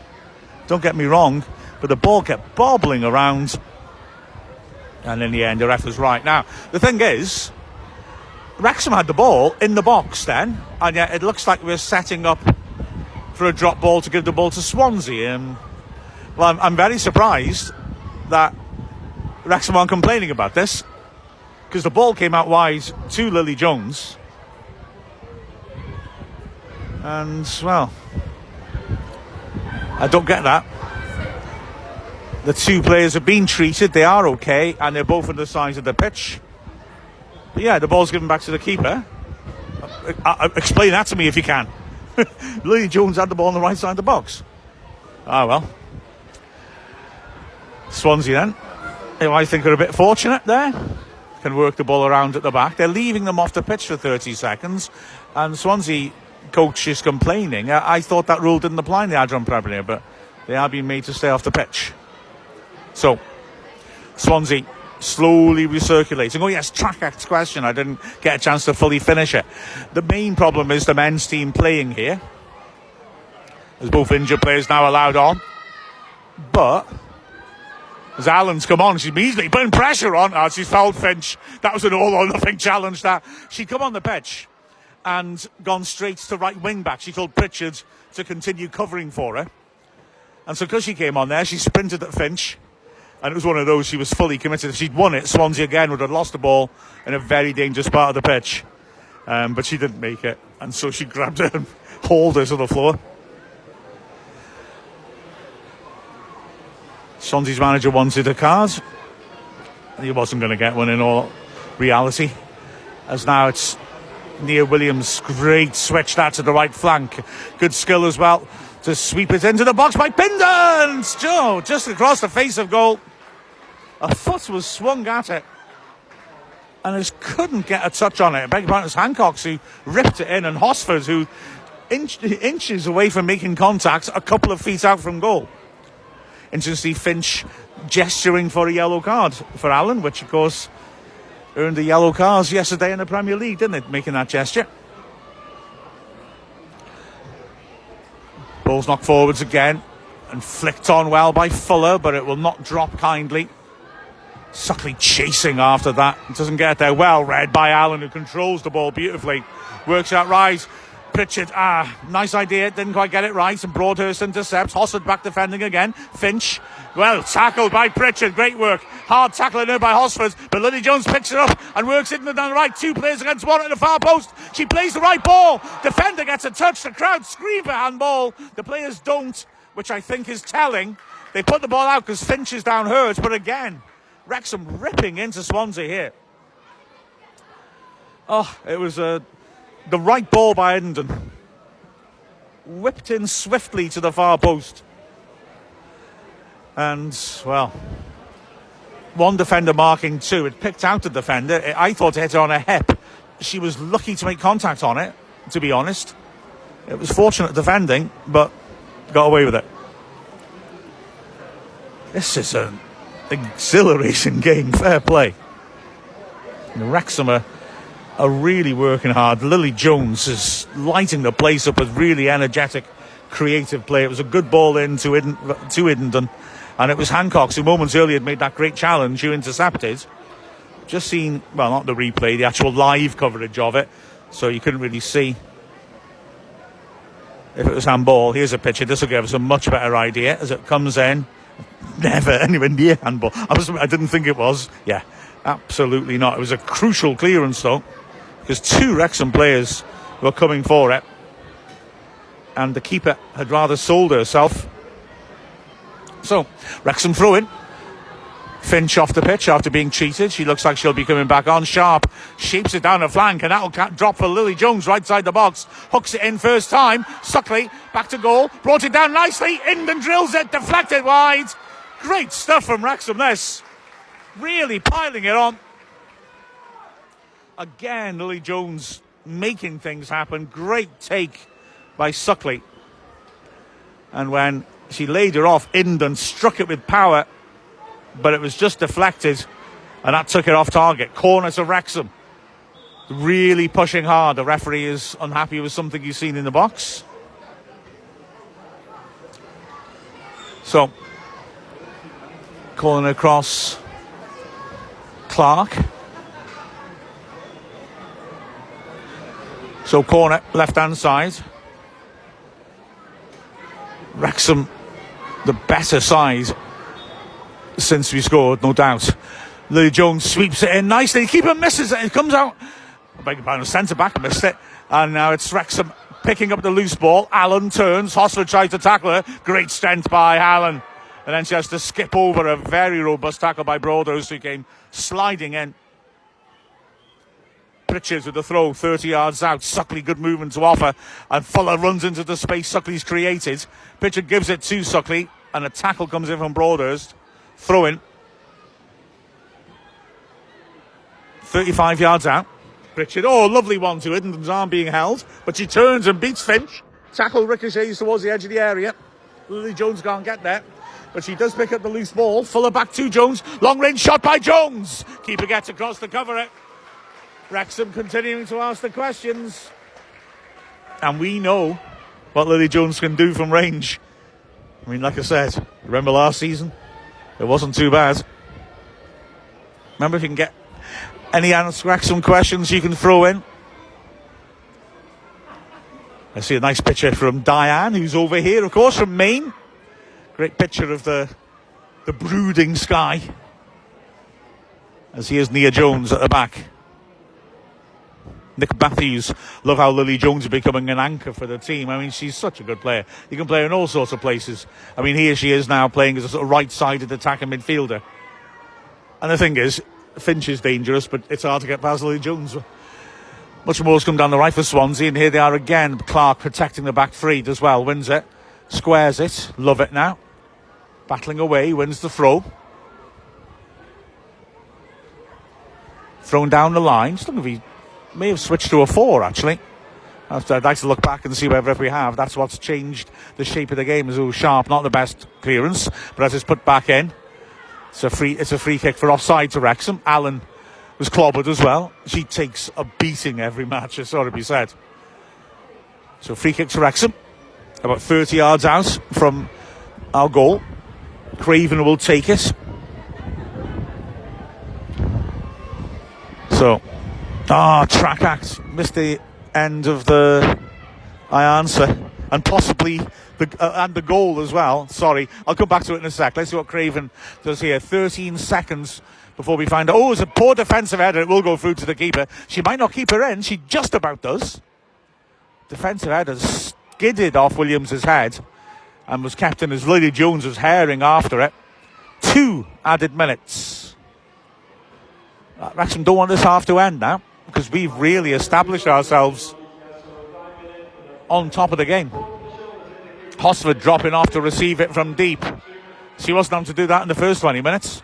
S1: Don't get me wrong, but the ball kept bobbling around. And in the end, the ref was right. Now, the thing is, Wrexham had the ball in the box then, and yet it looks like we're setting up for a drop ball to give the ball to Swansea. Well, I'm very surprised that Wrexham aren't complaining about this, because the ball came out wide to Lily Jones. And, well, I don't get that. The 2 players have been treated, they are okay, and they're both on the sides of the pitch. But yeah, the ball's given back to the keeper. Explain that to me if you can. Lily Jones had the ball on the right side of the box. Ah, well. Swansea then, who I think are a bit fortunate there, can work the ball around at the back. They're leaving them off the pitch for 30 seconds, and Swansea coach is complaining. I thought that rule didn't apply in the Adron Premier, but they are being made to stay off the pitch. So, Swansea slowly recirculating. Oh yes, track act question. I didn't get a chance to fully finish it. The main problem is the men's team playing here. There's both injured players now allowed on. But as Allen's come on, she's easily putting pressure on. Oh, she's fouled Finch. That was an all or nothing challenge. That she'd come on the pitch and gone straight to right wing back. She told Pritchard to continue covering for her. And so because she came on there, she sprinted at Finch. And it was one of those, she was fully committed. If she'd won it, Swansea again would have lost the ball in a very dangerous part of the pitch. But she didn't make it. And so she grabbed her and hauled her to the floor. Swansea's manager wanted a card. He wasn't going to get one in all reality. As now it's Nia Williams. Great switch that to the right flank. Good skill as well to sweep it into the box by Pindon. Joe, just across the face of goal. A foot was swung at it, and just couldn't get a touch on it. I beg your pardon, it was Hancock's who ripped it in, and Hosford who inches away from making contact, a couple of feet out from goal. Interestingly, Finch gesturing for a yellow card for Allen, which of course earned the yellow cards yesterday in the Premier League, didn't it? Making that gesture. Ball's knocked forwards again and flicked on well by Fuller, but it will not drop kindly. Suckley chasing after that. It doesn't get there. Well read by Allen, who controls the ball beautifully. Works out right. Pritchard, nice idea. Didn't quite get it right. And Broadhurst intercepts. Hossard back defending again. Finch, well, tackled by Pritchard. Great work. Hard tackling there by Hosford. But Lily Jones picks it up and works it down the right. 2 players against 1 at the far post. She plays the right ball. Defender gets a touch. The crowd scream for handball. The players don't, which I think is telling. They put the ball out because Finch is down hurt. But again, Wrexham ripping into Swansea here. Oh, it was the right ball by Edendon. Whipped in swiftly to the far post. And, well, 1 defender marking 2. It picked out the defender. I thought it hit her on her hip. She was lucky to make contact on it, to be honest. It was fortunate defending, but got away with it. This is an exhilarating game. Fair play. And Wrexham are really working hard. Lily Jones is lighting the place up with really energetic, creative play. It was a good ball in to Edendon. And it was Hancock who moments earlier had made that great challenge, who intercepted. Just seen, well, not the replay, the actual live coverage of it. So you couldn't really see if it was handball. Here's a picture. This will give us a much better idea as it comes in. Never anywhere near handball. I didn't think it was. Yeah, absolutely not. It was a crucial clearance though, because 2 Wrexham players were coming for it, and the keeper had rather sold herself. So Wrexham throw in. Finch off the pitch after being cheated. She looks like she'll be coming back on. Sharp shapes it down the flank, and that'll drop for Lily Jones right side the box. Hooks it in first time. SToK Cae back to goal. Brought it down nicely. Inden drills it. Deflected wide. Great stuff from Wrexham. This really piling it on. Again, Lily Jones making things happen. Great take by SToK Cae. And when she laid her off, Inden struck it with power, but it was just deflected, and that took it off target. Corner to Wrexham. Really pushing hard. The referee is unhappy with something he's seen in the box. So, calling across Clark. So corner, left-hand side. Wrexham, the better side since we scored, no doubt. Lily Jones sweeps it in nicely. Keeper misses it. It comes out. I beg your pardon, centre-back missed it. And now it's Wrexham picking up the loose ball. Allen turns. Hosford tries to tackle her. Great strength by Allen. And then she has to skip over a very robust tackle by Broadhurst, who came sliding in. Pritchard with the throw, 30 yards out. SToK Cae, good movement to offer. And Fuller runs into the space SToK Cae's created. Pritchard gives it to SToK Cae, and a tackle comes in from Broadhurst. Throw in. 35 yards out. Pritchard, lovely one to Idden's arm being held. But she turns and beats Finch. Tackle ricochets towards the edge of the area. Lily Jones can't get there, but she does pick up the loose ball. Fuller back to Jones. Long range shot by Jones. Keeper gets across to cover it. Wrexham continuing to ask the questions. And we know what Lily Jones can do from range. I mean, like I said, remember last season? It wasn't too bad. Remember, if you can get any Wrexham questions you can throw in. I see a nice picture from Diane, who's over here, of course, from Maine. Great picture of the brooding sky. As here's Nia Jones at the back. Nick Matthews, love how Lily Jones is becoming an anchor for the team. I mean, she's such a good player. You can play her in all sorts of places. I mean, here she is now playing as a sort of right-sided attacking midfielder. And the thing is, Finch is dangerous, but it's hard to get past Lily Jones. Much more's come down the right for Swansea, and here they are again. Clark protecting the back three, does well, wins it, squares it, love it now. Battling away, wins the throw. Thrown down the line. Still, he may have switched to a 4, actually. I'd like to look back and see whether if we have. That's what's changed the shape of the game. Is Sharp, not the best clearance, but as it's put back in, it's a free kick for offside to Wrexham. Allen was clobbered as well. She takes a beating every match, it's got to be said. So free kick to Wrexham, about 30 yards out from our goal. Craven will take it. So, track act. Missed the end of the answer. And possibly the goal as well. Sorry, I'll come back to it in a sec. Let's see what Craven does here. 13 seconds before we find out. Oh, it's a poor defensive header. It will go through to the keeper. She might not keep her in. She just about does. Defensive header skidded off Williams' head and was kept in as Lily Jones was herring after it. 2 added minutes. Wrexham don't want this half to end now, because we've really established ourselves on top of the game. Hosford dropping off to receive it from deep. She wasn't able to do that in the first 20 minutes.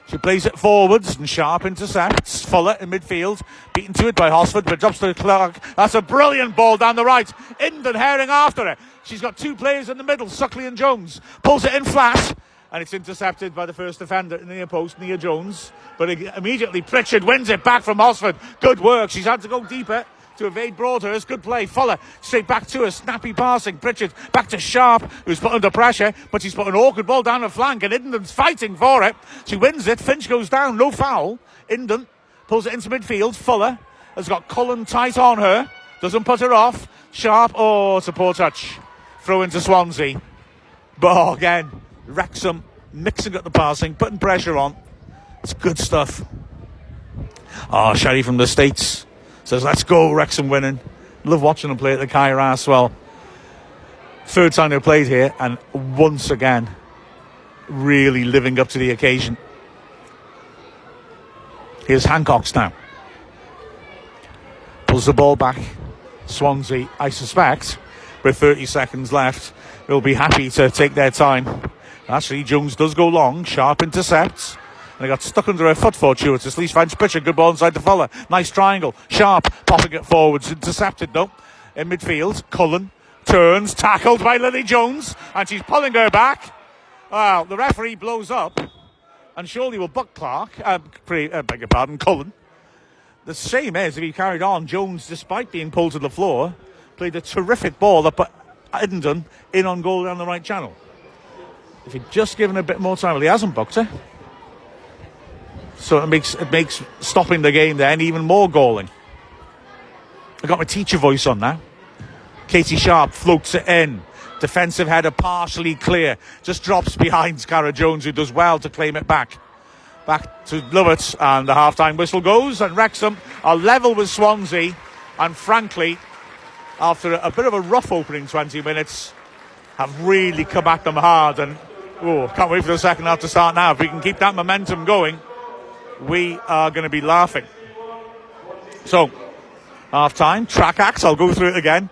S1: She plays it forwards and Sharp intercepts. Fuller in midfield, beaten to it by Hosford, but drops to Clark. That's a brilliant ball down the right. Inden herring after it. She's got 2 players in the middle, SToK Cae and Jones. Pulls it in flat, and it's intercepted by the first defender in the near post, Nia Jones. But immediately Pritchard wins it back from Hosford. Good work. She's had to go deeper to evade Broadhurst. Good play. Fuller straight back to her. Snappy passing. Pritchard back to Sharp, who's put under pressure, but she's put an awkward ball down the flank, and Inden's fighting for it. She wins it. Finch goes down. No foul. Inden pulls it into midfield. Fuller has got Cullen tight on her. Doesn't put her off. Sharp. Oh, it's a poor touch. Throw into Swansea. But again, Wrexham mixing up the passing, putting pressure on. It's good stuff. Sherry from the States says, let's go, Wrexham winning. Love watching them play at the Cae Ras. Well, third time they've played here, and once again, really living up to the occasion. Here's Hancock's now. Pulls the ball back. Swansea, I suspect, with 30 seconds left, will be happy to take their time. Actually, Jones does go long. Sharp intercepts. And they got stuck under a foot fortuitous. Least finds Pitcher. Good ball inside the Fuller. Nice triangle. Sharp popping it forwards. Intercepted though. In midfield. Cullen turns. Tackled by Lily Jones. And she's pulling her back. Well, the referee blows up. And surely will buck Clark. Beg your pardon, Cullen. The shame is, if he carried on, Jones, despite being pulled to the floor, played a terrific ball that put Eddington in on goal down the right channel. If he'd just given a bit more time, well, he hasn't booked her. So it makes stopping the game then even more galling. I got my teacher voice on now. Katie Sharp floats it in. Defensive header partially clear. Just drops behind Cara Jones, who does well to claim it back. Back to Lovett, and the half-time whistle goes, and Wrexham are level with Swansea, and frankly, after a bit of a rough opening 20 minutes, have really come at them hard, and can't wait for the second half to start now. If we can keep that momentum going, we are going to be laughing. So, half-time, track acts, I'll go through it again.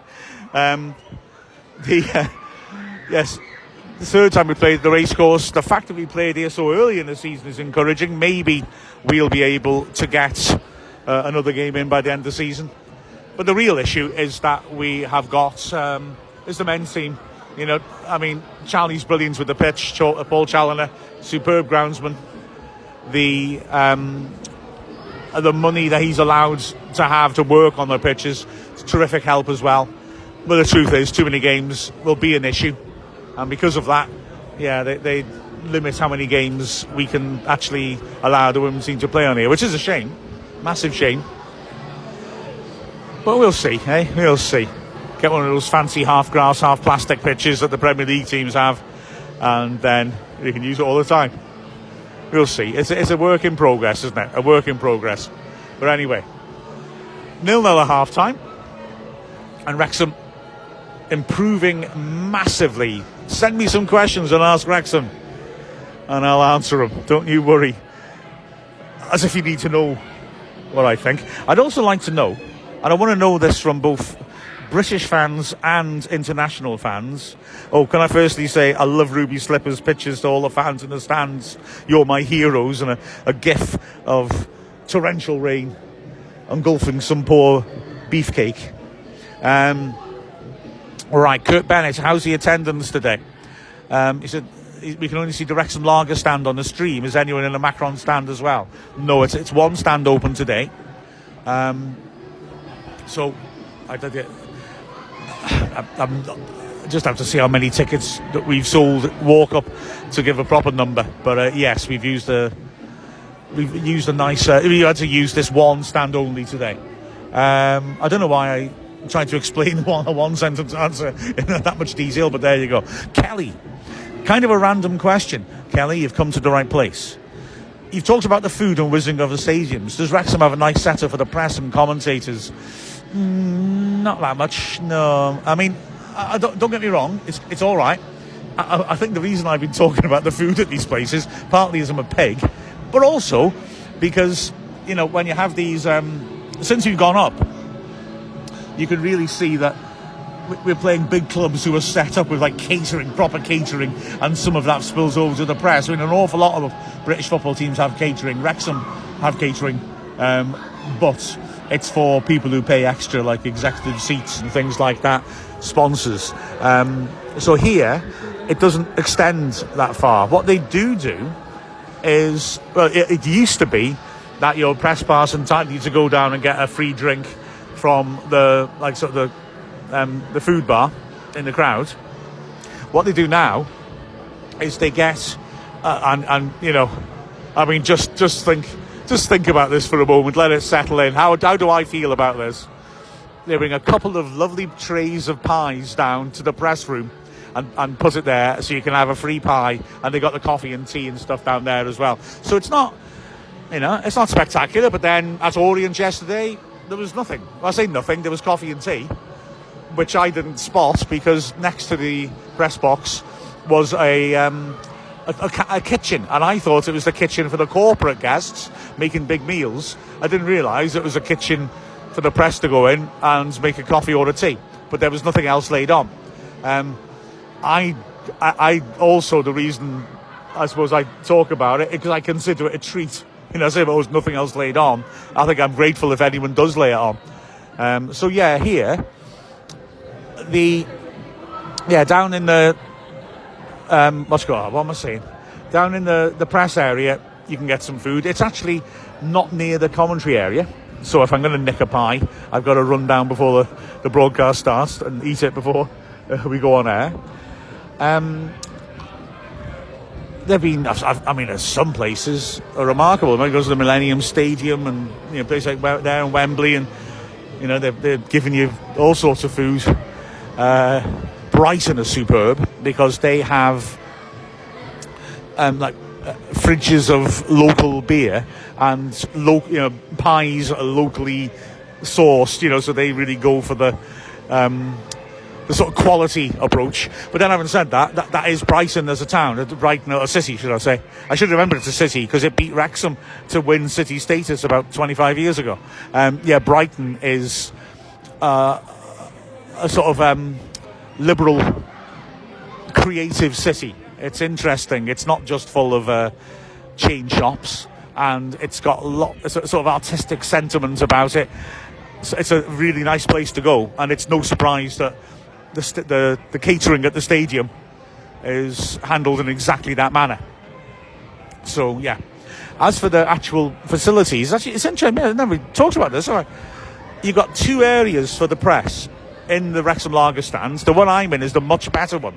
S1: Yes. The third time we played the racecourse. The fact that we played here so early in the season is encouraging. Maybe we'll be able to get another game in by the end of the season. But the real issue is that we have got is the men's team. You know, I mean, Charlie's brilliant with the pitch. Paul Challoner, superb groundsman. The money that he's allowed to have to work on the pitches, it's terrific help as well. But the truth is, too many games will be an issue. And because of that, they limit how many games we can actually allow the women's team to play on here, which is a shame. Massive shame. But we'll see, We'll see. Get one of those fancy half-grass, half-plastic pitches that the Premier League teams have, and then you can use it all the time. We'll see. It's a work in progress, isn't it? A work in progress. But anyway, 0-0 at half-time. And Wrexham improving massively. Send me some questions and ask Wrexham, and I'll answer them. Don't you worry. As if you need to know what I think. I'd also like to know, and I want to know this from both British fans and international fans. Can I firstly say I love Ruby Slipper's pictures to all the fans in the stands. You're my heroes, and a gif of torrential rain engulfing some poor beefcake. All right, Kurt Bennett, how's the attendance today? He said we can only see the Wrexham Lager stand on the stream. Is anyone in the Macron stand as well? No, it's one stand open today. So I just have to see how many tickets that we've sold walk up to give a proper number. But yes, we've used a nice. We had to use this one stand only today. I don't know why I'm trying to explain a one sentence answer in that much detail, but there you go. Kelly, kind of a random question. Kelly, you've come to the right place. You've talked about the food and whizzing of the stadiums. Does Wrexham have a nice setup for the press and commentators? Not that much, no. I mean, don't get me wrong, it's all right. I think the reason I've been talking about the food at these places, partly is I'm a pig, but also because, you know, when you have these, since we've gone up, you can really see that we're playing big clubs who are set up with like catering, proper catering, and some of that spills over to the press. I mean, an awful lot of British football teams have catering. Wrexham have catering, but it's for people who pay extra, like executive seats and things like that, sponsors. So here, it doesn't extend that far. What they do is, well, it used to be that your press pass entitled you to go down and get a free drink from the food bar in the crowd. What they do now is they get and you know, I mean, just think about this for a moment. Let it settle in. How do I feel about this? They bring a couple of lovely trays of pies down to the press room and put it there so you can have a free pie, and they got the coffee and tea and stuff down there as well. So it's not, you know, it's not spectacular. But then at Orient yesterday, there was nothing. Well, I say nothing. There was coffee and tea, which I didn't spot because next to the press box was a a kitchen, and I thought it was the kitchen for the corporate guests making big meals. I didn't realise it was a kitchen for the press to go in and make a coffee or a tea, but there was nothing else laid on. I also, the reason I suppose I talk about it, because I consider it a treat. Say there was nothing else laid on. I think I'm grateful if anyone does lay it on. So yeah, here, down in the, what am I saying? Down in the press area, you can get some food. It's actually not near the commentary area. So if I'm going to nick a pie, I've got to run down before the broadcast starts and eat it before we go on air. There's some places are remarkable. It goes to the Millennium Stadium and places like there in Wembley, and they're giving you all sorts of food. Brighton is superb because they have fridges of local beer and pies are locally sourced. So they really go for the sort of quality approach. But then, having said that is Brighton as a town, Brighton, or a city, should I say? I should remember it's a city because it beat Wrexham to win city status about 25 years ago. Brighton is a sort of liberal, creative city. It's interesting. It's not just full of chain shops, and it's got a sort of artistic sentiment about it. So it's a really nice place to go, and it's no surprise that the catering at the stadium is handled in exactly that manner. So yeah, as for the actual facilities, actually it's interesting. I never talked about this. You've got two areas for the press in the Wrexham Lager stands. The one I'm in is the much better one.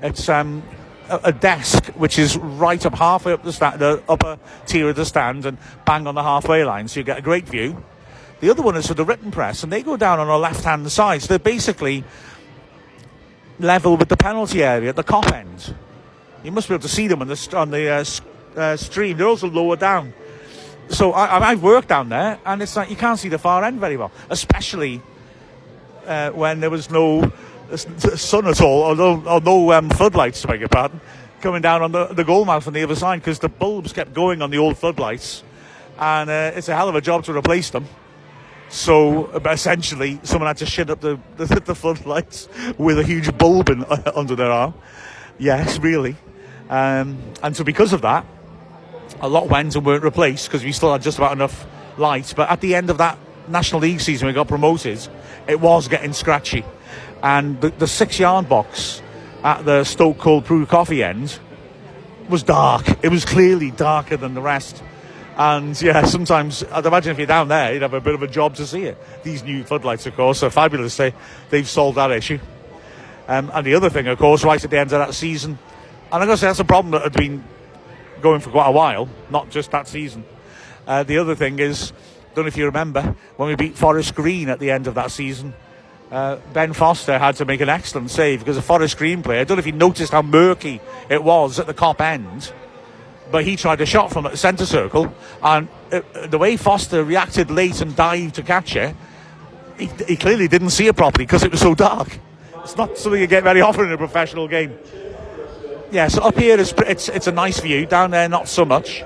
S1: It's a desk which is right up halfway up the upper tier of the stand and bang on the halfway line, so you get a great view. The other one is for the written press, and they go down on the left-hand side. So they're basically level with the penalty area at the cop end. You must be able to see them on the stream. They're also lower down. So I've worked down there, and it's like you can't see the far end very well, especially when there was no sun at all, or no floodlights, to beg your pardon, coming down on the goal mouth on the other side, because the bulbs kept going on the old floodlights, and it's a hell of a job to replace them. So essentially, someone had to shit up the floodlights with a huge bulb under their arm. Yes, really. And so because of that, a lot went and weren't replaced because we still had just about enough light. But at the end of that National League season, we got promoted, it was getting scratchy. And the 6-yard box at the SToK Cold Brew Coffee end was dark. It was clearly darker than the rest. And yeah, sometimes I'd imagine if you're down there, you'd have a bit of a job to see it. These new floodlights, of course, are fabulous. They've solved that issue. And the other thing, of course, right at the end of that season, and I've got to say that's a problem that had been going for quite a while, not just that season. The other thing is, I don't know if you remember, when we beat Forest Green at the end of that season, Ben Foster had to make an excellent save because a Forest Green player, I don't know if you noticed how murky it was at the cop end, but he tried a shot from the centre circle, and the way Foster reacted late and dived to catch it, he clearly didn't see it properly because it was so dark. It's not something you get very often in a professional game. Yeah, so up here it's a nice view. Down there, not so much.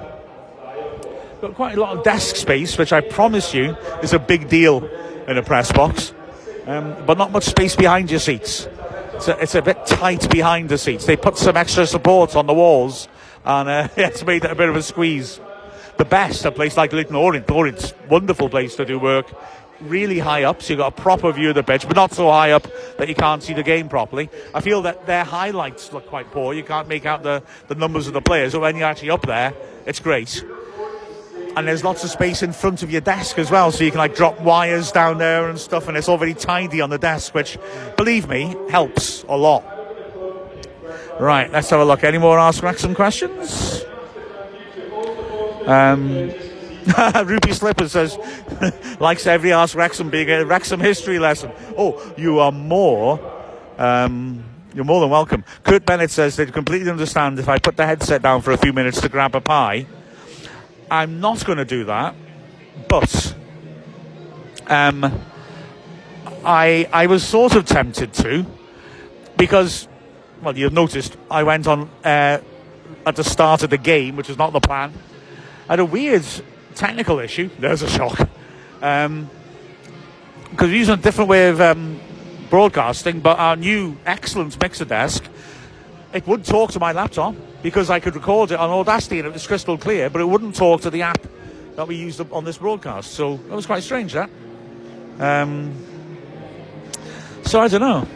S1: Got quite a lot of desk space, which I promise you is a big deal in a press box. But not much space behind your seats. It's a bit tight behind the seats. They put some extra support on the walls, and it's made it a bit of a squeeze. The best, a place like Leighton Orient, wonderful place to do work. Really high up, so you've got a proper view of the pitch, but not so high up that you can't see the game properly. I feel that their highlights look quite poor. You can't make out the numbers of the players, but when you're actually up there, it's great. And there's lots of space in front of your desk as well, so you can drop wires down there and stuff, and it's all very tidy on the desk, which, believe me, helps a lot. Right, let's have a look. Any more Ask Wrexham questions? Ruby Slipper says, likes every Ask Wrexham being a Wrexham history lesson. Oh, you're more than welcome. Kurt Bennett says they completely understand if I put the headset down for a few minutes to grab a pie. I'm not going to do that, but I was sort of tempted to, because, well, you've noticed I went on at the start of the game, which was not the plan. I had a weird technical issue. There's a shock. Because we're using a different way of broadcasting, but our new excellent mixer desk, it would talk to my laptop because I could record it on Audacity and it was crystal clear, but it wouldn't talk to the app that we used on this broadcast. So that was quite strange, that. So I don't know.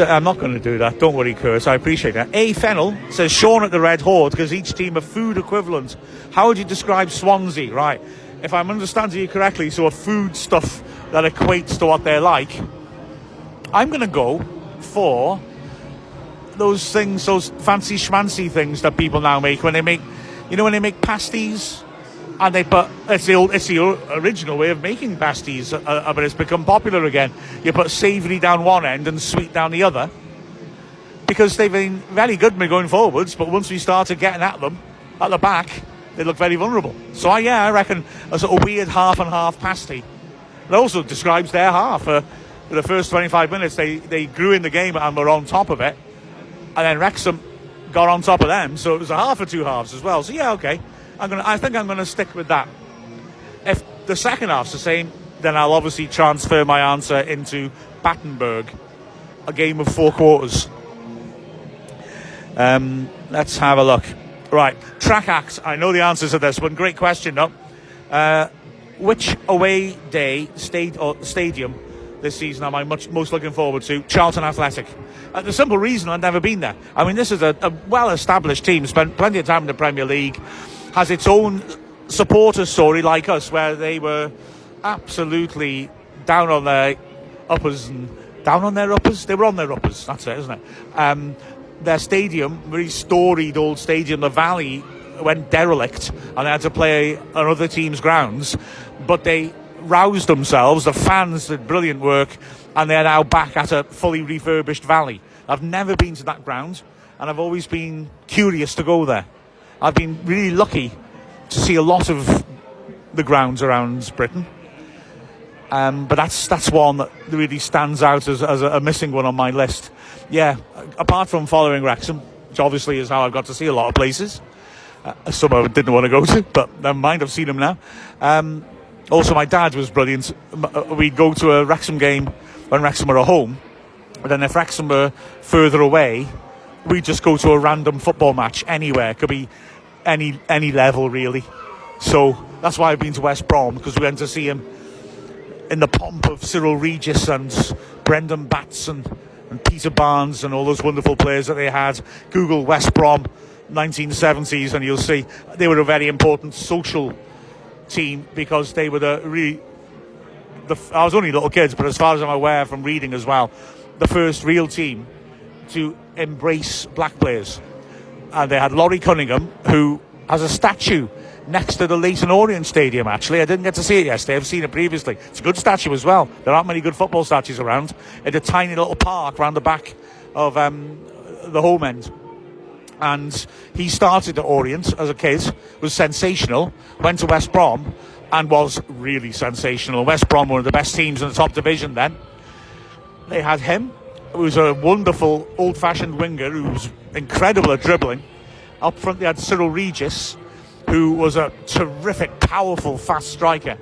S1: I'm not going to do that. Don't worry, Kurt. I appreciate that. A. Fennel says, Sean at the Red Horde, because each team a food equivalent. How would you describe Swansea? Right. If I'm understanding you correctly, so a food stuff that equates to what they're like. I'm going to go for those things, those fancy schmancy things that people now make when they make, when they make pasties. And they put, it's the original way of making pasties, but it's become popular again. You put savoury down one end and sweet down the other. Because they've been very good me going forwards, but once we started getting at them, at the back, they look very vulnerable. So I reckon a sort of weird half and half pasty. It also describes their half. For the first 25 minutes, they grew in the game and were on top of it. And then Wrexham got on top of them, so it was a half of two halves as well. So yeah, okay. I think I'm going to stick with that. If the second half's the same, then I'll obviously transfer my answer into Battenberg, a game of 4 quarters. Let's have a look. Right, track act. I know the answers to this one. Great question, though. Which away day stadium this season am I most looking forward to? Charlton Athletic. The simple reason I've never been there. I mean, this is a well-established team, spent plenty of time in the Premier League, has its own supporter story like us, where they were absolutely down on their uppers. They were on their uppers. That's it, isn't it? Their stadium, very storied old stadium, the Valley, went derelict, and they had to play on other teams' grounds. But they roused themselves. The fans did brilliant work, and they're now back at a fully refurbished Valley. I've never been to that ground, and I've always been curious to go there. I've been really lucky to see a lot of the grounds around Britain. But that's one that really stands out as a missing one on my list. Yeah, apart from following Wrexham, which obviously is how I've got to see a lot of places. Some I didn't want to go to, but never mind, I've seen them now. Also, my dad was brilliant. We'd go to a Wrexham game when Wrexham were at home. But then if Wrexham were further away, we'd just go to a random football match anywhere. It could be any level, really. So that's why I've been to West Brom, because we went to see him in the pomp of Cyril Regis and Brendan Batts and Peter Barnes and all those wonderful players that they had. Google West Brom 1970s and you'll see they were a very important social team, because they were I was only little kids, but as far as I'm aware from reading as well, the first real team to embrace black players. And they had Laurie Cunningham, who has a statue next to the Leyton Orient Stadium, actually. I didn't get to see it yesterday. I've seen it previously. It's a good statue as well. There aren't many good football statues around. In a tiny little park around the back of the home end. And he started at Orient as a kid, was sensational, went to West Brom and was really sensational. West Brom were one of the best teams in the top division then. They had him, who was a wonderful old-fashioned winger who was incredible at dribbling. Up front they had Cyril Regis, who was a terrific, powerful, fast striker.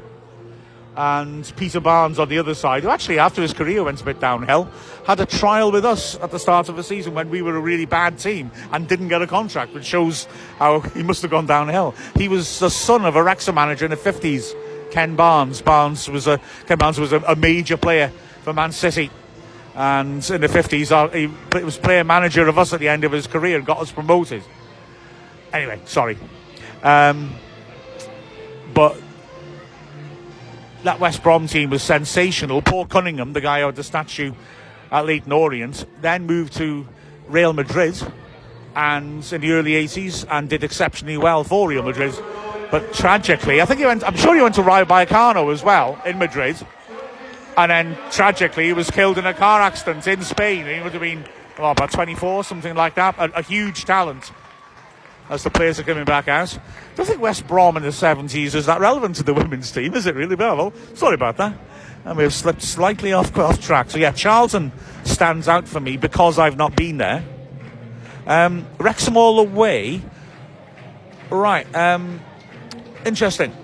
S1: And Peter Barnes on the other side, who actually after his career went a bit downhill, had a trial with us at the start of the season when we were a really bad team and didn't get a contract, which shows how he must have gone downhill. He was the son of a Wrexham manager in the 50s, Ken Barnes. Ken Barnes was a major player for Man City. And in the 50s, he was player manager of us at the end of his career and got us promoted. Anyway, sorry. But that West Brom team was sensational. Paul Cunningham, the guy who had the statue at Leyton Orient, then moved to Real Madrid and in the early 80s and did exceptionally well for Real Madrid. But tragically, I'm sure he went to Rayo Vallecano as well in Madrid. And then tragically he was killed in a car accident in Spain. He would have been about 24, something like that. A huge talent as the players are coming back out. I don't think West Brom in the 70s is that relevant to the women's team, is it really? Well, sorry about that. And we've slipped slightly off track. So yeah, Charlton stands out for me because I've not been there. Wrexham all the way. Right. Interesting.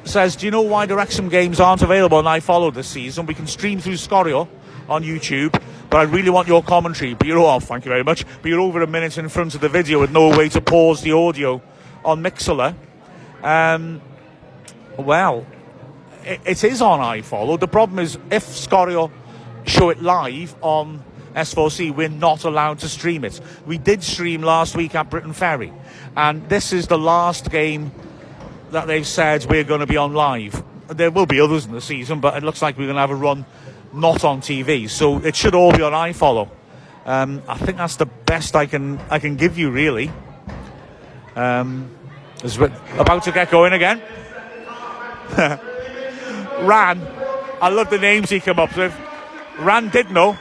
S1: Says, do you know why the Wrexham games aren't available on iFollow this season? We can stream through SToK Cae Ras on YouTube, but I really want your commentary. But thank you very much. But you're over a minute in front of the video with no way to pause the audio on Mixlr. Well, it is on iFollow. The problem is, if SToK Cae Ras show it live on S4C, we're not allowed to stream it. We did stream last week at Britain Ferry, and this is the last game that they've said we're going to be on live. There will be others in the season, but it looks like we're going to have a run not on TV, so it should all be on iFollow. I think that's the best I can give you, really. Is about to get going again. Ran, I love the names he came up with. Ran Didno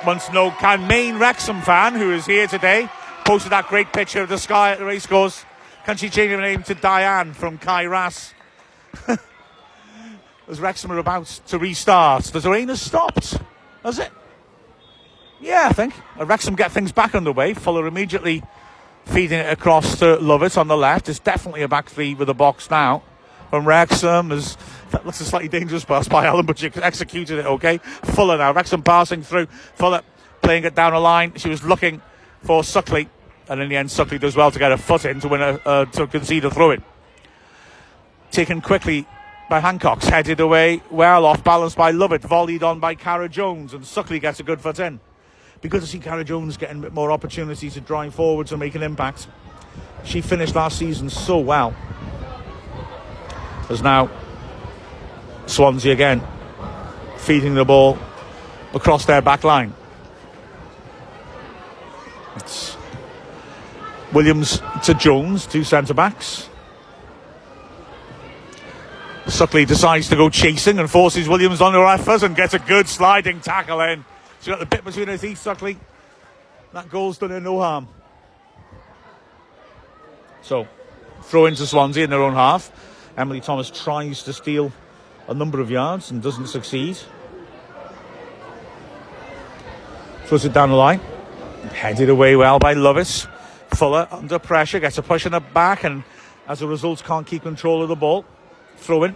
S1: wants to know, can Main Wrexham fan, who is here today, posted that great picture of the sky at the racecourse, can she change her name to Diane from Cae Ras? As Wrexham are about to restart. The rain has stopped, has it? Yeah, I think. Wrexham get things back underway. Fuller immediately feeding it across to Lovett on the left. It's definitely a back three with a box now from Wrexham. That looks a slightly dangerous pass by Allen, but she executed it okay. Fuller now. Wrexham passing through. Fuller playing it down the line. She was looking for Suckley, and in the end Suckley does well to get a foot in to win to concede a throw-in. Taken quickly by Hancock's, headed away well, off balance by Lovett, volleyed on by Cara Jones, and Suckley gets a good foot in. Be good to see Cara Jones getting a bit more opportunity to drive forwards and make an impact. She finished last season so well. There's now Swansea again feeding the ball across their back line. It's Williams to Jones, two centre-backs. Suckley decides to go chasing and forces Williams on the effort and gets a good sliding tackle in. She's got the bit between her teeth, Suckley. That goal's done her no harm. So, throw into Swansea in their own half. Emily Thomas tries to steal a number of yards and doesn't succeed. Throws it down the line. Headed away well by Lovett. Fuller under pressure, gets a push in the back, and as a result can't keep control of the ball. Throw in.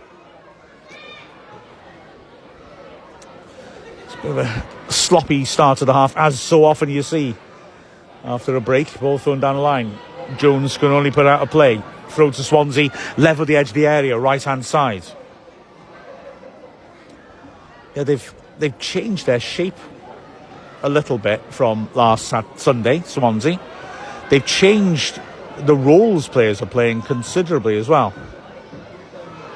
S1: It's a bit of a sloppy start to the half, as so often you see after a break. Ball thrown down the line. Jones can only put out a play. Throw to Swansea, level the edge of the area, right hand side. Yeah, they've changed their shape a little bit from last Sunday, Swansea. They've changed the roles players are playing considerably as well.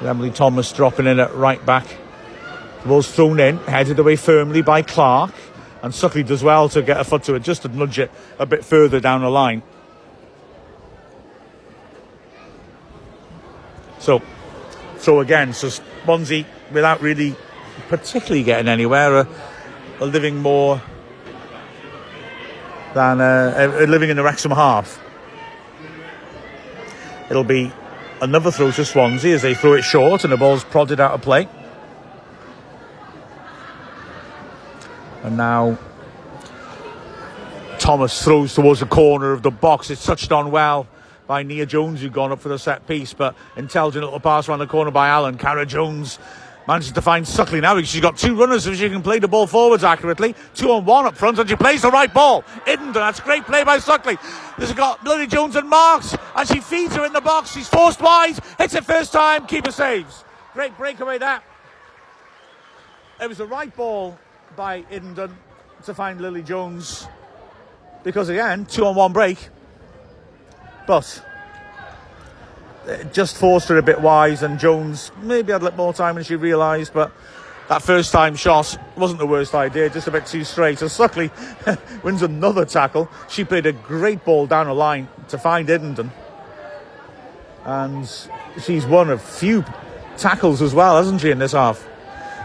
S1: Emily Thomas dropping in at right back. The ball's thrown in, headed away firmly by Clark, and Suckley does well to get a foot to it, just to nudge it a bit further down the line. So, throw again. So Swansea, without really particularly getting anywhere, are living more than living in the Wrexham half. It'll be another throw to Swansea as they throw it short and the ball's prodded out of play. And now Thomas throws towards the corner of the box. It's touched on well by Nia Jones, who'd gone up for the set piece, but intelligent little pass around the corner by Allen. Cara Jones manages to find Suckley now because she's got two runners, so she can play the ball forwards accurately. 2-on-1 up front, and she plays the right ball. Iddenden, that's great play by Suckley. This has got Lily Jones and marks, and she feeds her in the box. She's forced wide, hits it first time, keeper saves. Great breakaway that. It was the right ball by Iddenden to find Lily Jones, because again, 2-on-1 break, but it just forced her a bit wise, and Jones maybe had a little more time than she realised, but that first time shot wasn't the worst idea, just a bit too straight. So Suckley wins another tackle. She played a great ball down the line to find Iddenden, and she's won a few tackles as well, hasn't she, in this half?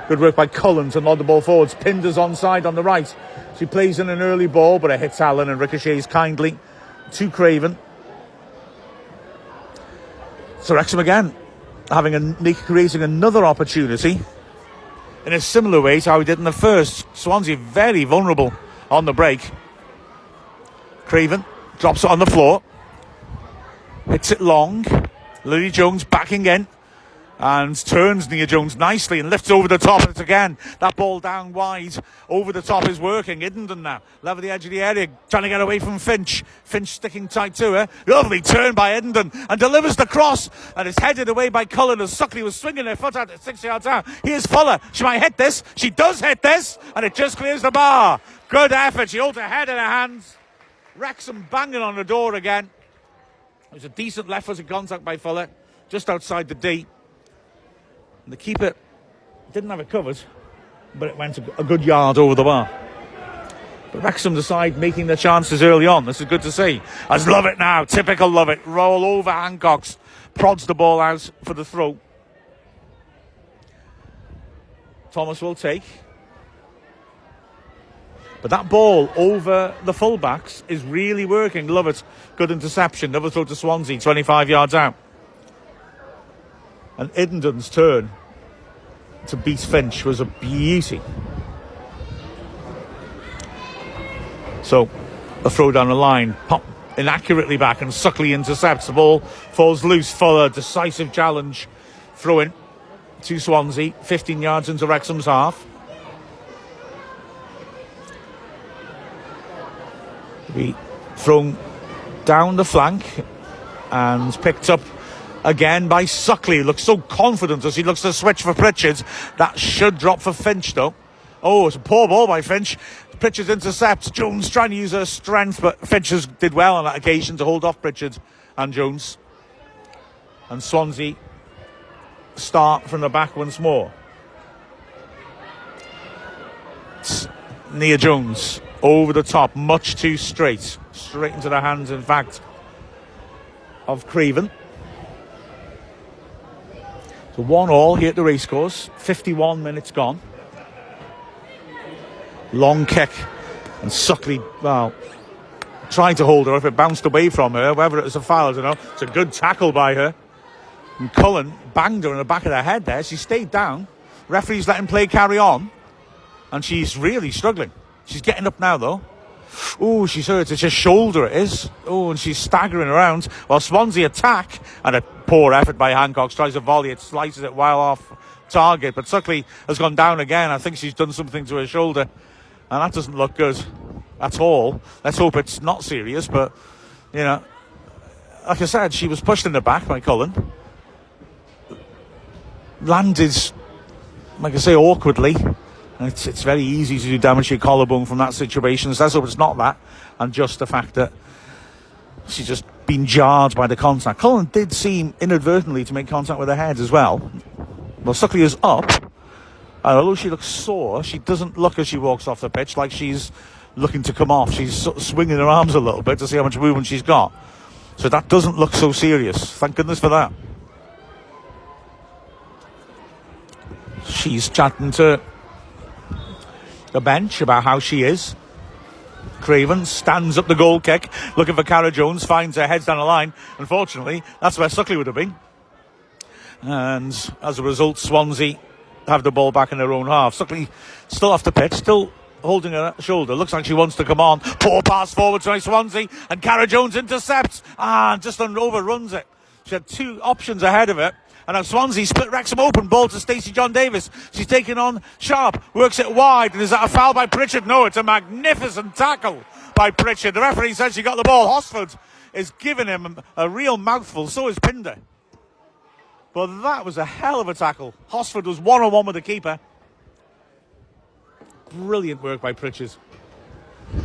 S1: Good work by Cullen to nod the ball forwards. Pinder's onside on the right. She plays in an early ball, but it hits Allen and ricochets kindly to Craven. So Wrexham again creating another opportunity in a similar way to how we did in the first. Swansea very vulnerable on the break. Craven Drops it on the floor. Hits it long. Lily Jones backing in. And turns Nia Jones nicely and lifts over the top. It's again, that ball down wide. Over the top is working. Iddenden now. Level the edge of the area. Trying to get away from Finch. Finch sticking tight to her. Lovely turn by Iddenden. And delivers the cross. And it's headed away by Cullen as Suckley was swinging her foot out at 6 yards out. Here's Fuller. She might hit this. She does hit this. And it just clears the bar. Good effort. She holds her head in her hands. Wrexham banging on the door again. It was a decent left-footed contact by Fuller. Just outside the D. And the keeper didn't have it covered, but it went a good yard over the bar. But Wrexham decide making their chances early on. This is good to see. I just love it now. Typical love it. Roll over Hancock's. Prods the ball out for the throw. Thomas will take. But that ball over the fullbacks is really working. Love it. Good interception. Another throw to Swansea, 25 yards out. And Iddenden's turn to beat Finch was a beauty. So, a throw down the line, pop inaccurately back, and Suckley intercepts. The ball falls loose for a decisive challenge. Throw in to Swansea, 15 yards into Wrexham's half. Be thrown down the flank and picked up again by Suckley. Looks so confident as he looks to switch for Pritchard. That should drop for Finch though. Oh, it's a poor ball by Finch. Pritchard intercepts. Jones trying to use her strength, but Finch did well on that occasion to hold off Pritchard and Jones. And Swansea start from the back once more. It's Nia Jones over the top, much too straight into the hands, in fact, of Craven. So 1-1 here at the racecourse. 51 minutes gone. Long kick. And Suckley, well, trying to hold her up. It bounced away from her. Whether it was a foul, I don't know. It's a good tackle by her. And Cullen banged her in the back of the head there. She stayed down. Referee's letting play carry on. And she's really struggling. She's getting up now, though. Oh, she's hurt. It's her shoulder, it is. Oh, and she's staggering around. While Swansea attack, and a poor effort by Hancock, tries to volley it, slices it well off target. But Suckley has gone down again. I think she's done something to her shoulder. And that doesn't look good at all. Let's hope it's not serious. But, you know, like I said, she was pushed in the back by Cullen. Landed, like I say, awkwardly. It's very easy to do damage to your collarbone from that situation. So let's hope it's not that. And just the fact that she's just been jarred by the contact. Cullen did seem inadvertently to make contact with her head as well. Well, Suckley is up. And although she looks sore, she doesn't look as she walks off the pitch like she's looking to come off. She's sort of swinging her arms a little bit to see how much movement she's got. So that doesn't look so serious. Thank goodness for that. She's chatting to the bench about how she is. Craven stands up the goal kick, looking for Cara Jones, finds her, heads down the line. Unfortunately, that's where Suckley would have been. And as a result, Swansea have the ball back in their own half. Suckley still off the pitch, still holding her shoulder. Looks like she wants to come on. Poor pass forward by Swansea, and Cara Jones intercepts. Just overruns it. She had two options ahead of it. And now Swansea split Wrexham open. Ball to Stacey John Davis. She's taking on Sharp. Works it wide. And is that a foul by Pritchard? No, it's a magnificent tackle by Pritchard. The referee says she got the ball. Hosford is giving him a real mouthful. So is Pinder. But that was a hell of a tackle. Hosford was one-on-one with the keeper. Brilliant work by Pritchard.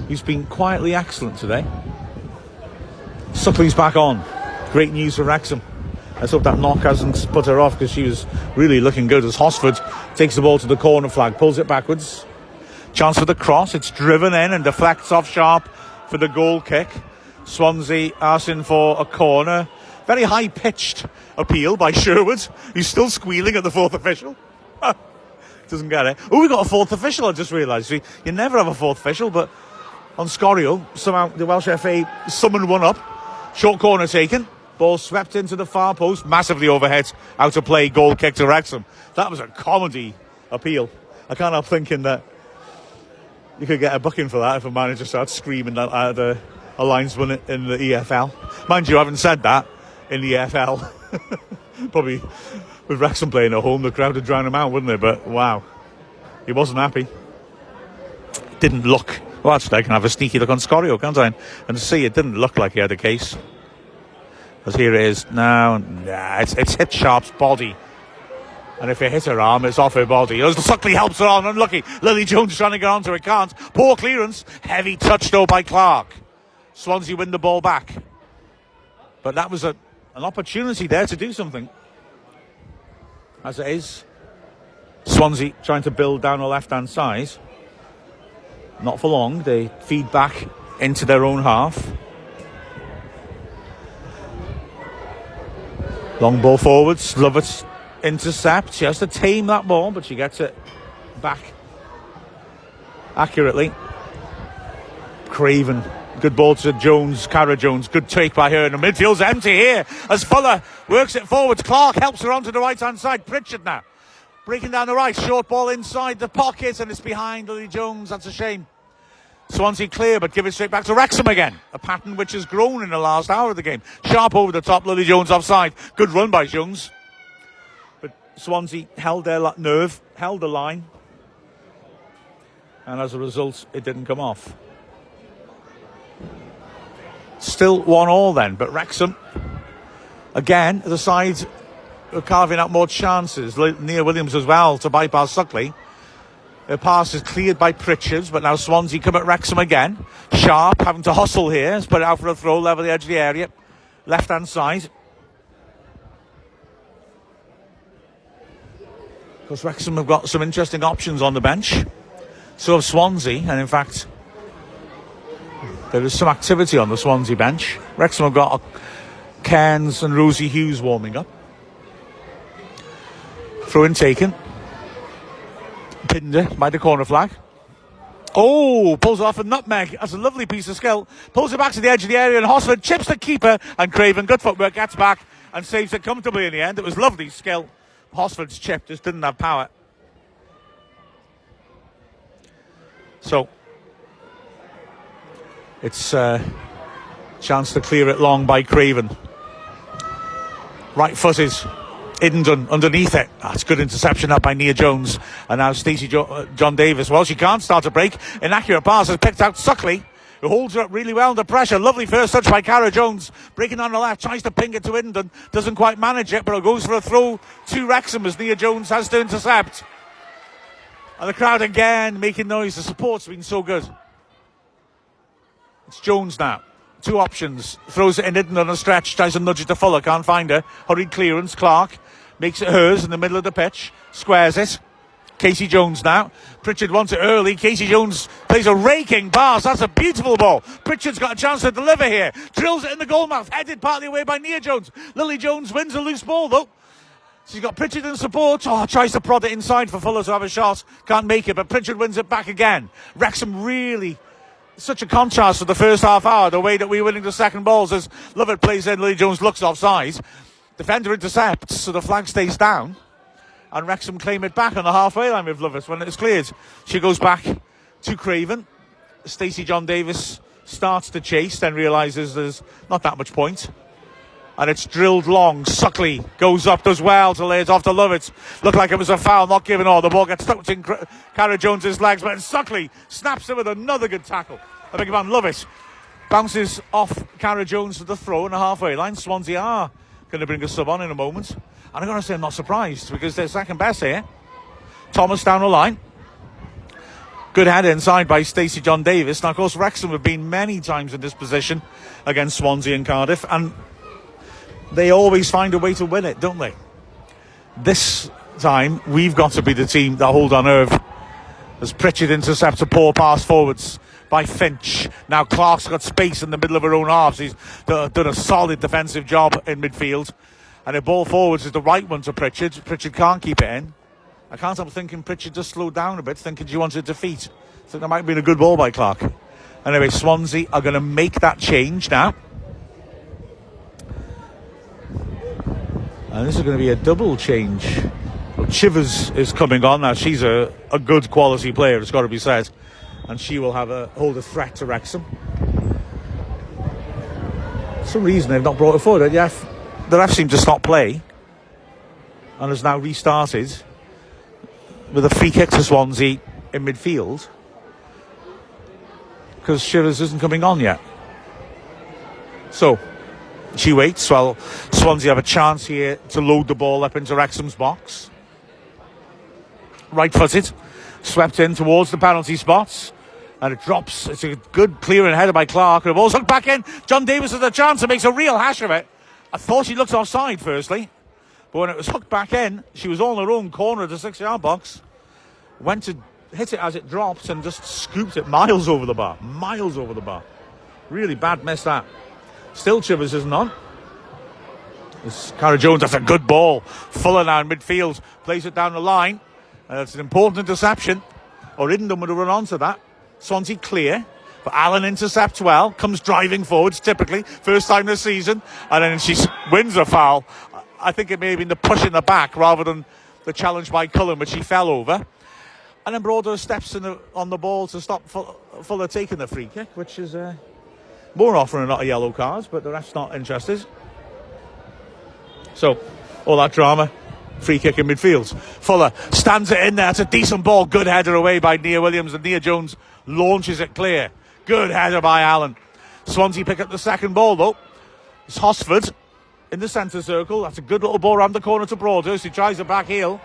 S1: He's been quietly excellent today. Suckley's back on. Great news for Wrexham. Let's hope that knock hasn't put her off, because she was really looking good as Hosford takes the ball to the corner flag, pulls it backwards. Chance for the cross. It's driven in and deflects off Sharp for the goal kick. Swansea asking for a corner. Very high-pitched appeal by Sherwood, who's still squealing at the fourth official. Doesn't get it. Oh, we got a fourth official, I just realised. You never have a fourth official, but on Scorio, somehow the Welsh FA summoned one up. Short corner taken. Ball swept into the far post, massively overhead, out of play, goal kick to Wrexham. That was a comedy appeal. I can't help thinking that you could get a booking for that if a manager starts screaming at a linesman in the EFL. Mind you, I haven't said that in the EFL. Probably with Wrexham playing at home, the crowd would drown him out, wouldn't they? But wow, he wasn't happy. Didn't look. Well, actually, I can have a sneaky look on Scorio, can't I? And see, it didn't look like he had a case. Because here it is now. Nah, it's hit Sharp's body. And if it hits her arm, it's off her body. As Suckley helps her on, unlucky. Lily Jones trying to get onto it, can't. Poor clearance. Heavy touch, though, by Clark. Swansea win the ball back. But that was an opportunity there to do something. As it is, Swansea trying to build down the left-hand side. Not for long. They feed back into their own half. Long ball forwards. Lovett intercept. She has to tame that ball, but she gets it back accurately. Craven. Good ball to Jones. Cara Jones. Good take by her. And the midfield's empty here as Fuller works it forwards. Clark helps her onto the right-hand side. Pritchard now. Breaking down the right. Short ball inside the pocket, and it's behind Lily Jones. That's a shame. Swansea clear, but give it straight back to Wrexham again. A pattern which has grown in the last hour of the game. Sharp over the top. Lily Jones offside. Good run by Jones. But Swansea held their nerve, held the line. And as a result, it didn't come off. Still 1-1 then, but Wrexham, again, the side are carving out more chances. Nia Williams as well to bypass Suckley. Her pass is cleared by Pritchard, but now Swansea come at Wrexham again. Sharp having to hustle here. Has put it out for a throw, level the edge of the area. Left-hand side. Because Wrexham have got some interesting options on the bench. So have Swansea, and in fact, there is some activity on the Swansea bench. Wrexham have got Cairns and Rosie Hughes warming up. Throw-in taken. Pinder by the corner flag. Oh, pulls off a nutmeg. That's a lovely piece of skill. Pulls it back to the edge of the area, and Hosford chips the keeper, and Craven, good footwork, gets back and saves it comfortably in the end. It was lovely skill. Hosford's chip just didn't have power. So it's a chance to clear it long by Craven. Right footed. Idendon underneath it. That's good interception up by Nia Jones. And now Stacey John Davis. Well, she can't start a break. Inaccurate pass has picked out Suckley, who holds her up really well under pressure. Lovely first touch by Cara Jones. Breaking on the left. Tries to ping it to Idendon. Doesn't quite manage it, but it goes for a throw to Wrexham as Nia Jones has to intercept. And the crowd again making noise. The support's been so good. It's Jones now. Two options. Throws it in Idendon on a stretch. Tries to nudge it to Fuller. Can't find her. Hurried clearance. Clark makes it hers in the middle of the pitch. Squares it. Casey Jones now. Pritchard wants it early. Casey Jones plays a raking pass. That's a beautiful ball. Pritchard's got a chance to deliver here. Drills it in the goal mouth. Headed partly away by Nia Jones. Lily Jones wins a loose ball though. She's got Pritchard in support. Oh, tries to prod it inside for Fuller to have a shot. Can't make it, but Pritchard wins it back again. Wrexham really... Such a contrast for the first half hour, the way that we're winning the second balls as Lovett plays in, Lily Jones looks offside. Defender intercepts, so the flag stays down. And Wrexham claim it back on the halfway line with Lovett when it's cleared. She goes back to Craven. Stacey John Davis starts to chase, then realises there's not that much point. And it's drilled long. Suckley goes up, does well to lay it off to Lovett. Looked like it was a foul, not given all. The ball gets stuck in Cara Jones's legs, but Suckley snaps it with another good tackle. I beg your pardon, Lovett bounces off Cara Jones to the throw in the halfway line. Swansea are going to bring a sub on in a moment. And I'm going to say I'm not surprised because they're second best here. Thomas down the line. Good header inside by Stacey John Davis. Now, of course, Wrexham have been many times in this position against Swansea and Cardiff, and they always find a way to win it, don't they? This time, we've got to be the team that hold on nerve. As Pritchard intercepts a poor pass forwards by Finch. Now Clark's got space in the middle of her own half. She's done a solid defensive job in midfield. And the ball forwards is the right one to Pritchard. Pritchard can't keep it in. I can't help thinking Pritchard just slowed down a bit, thinking she wanted defeat. I think that might have been a good ball by Clark. Anyway, Swansea are going to make that change now. And this is going to be a double change. Well, Chivers is coming on now. She's a good quality player, it's got to be said. And she will hold a threat to Wrexham. For some reason they've not brought it forward. The ref seemed to stop play and has now restarted with a free kick to Swansea in midfield because Shivers isn't coming on yet. So she waits while Swansea have a chance here to load the ball up into Wrexham's box. Right-footed, swept in towards the penalty spots, and it drops. It's a good clearing header by Clark. The ball's hooked back in. John Davis has a chance and makes a real hash of it. I thought she looked offside firstly, but when it was hooked back in, she was all in her own corner of the 6-yard box. Went to hit it as it dropped and just scooped it miles over the bar. Miles over the bar. Really bad miss that. Still Chivers isn't on. Cara Jones, that's a good ball. Fuller now in midfield, plays it down the line. It's an important interception. Orindon would have run onto that. Swansea clear, but Allen intercepts well, comes driving forwards typically, first time this season, and then she wins a foul. I think it may have been the push in the back rather than the challenge by Cullen, which she fell over. And then Broadhurst steps on the ball to stop Fuller taking the free kick, which is more often than not a yellow card, but the ref's not interested. So, all that drama, free kick in midfield. Fuller stands it in there. It's a decent ball. Good header away by Nia Williams, and Nia Jones launches it clear. Good header by Allen. Swansea pick up the second ball, though. It's Hosford in the centre circle. That's a good little ball around the corner to Broadhurst. He tries a back heel.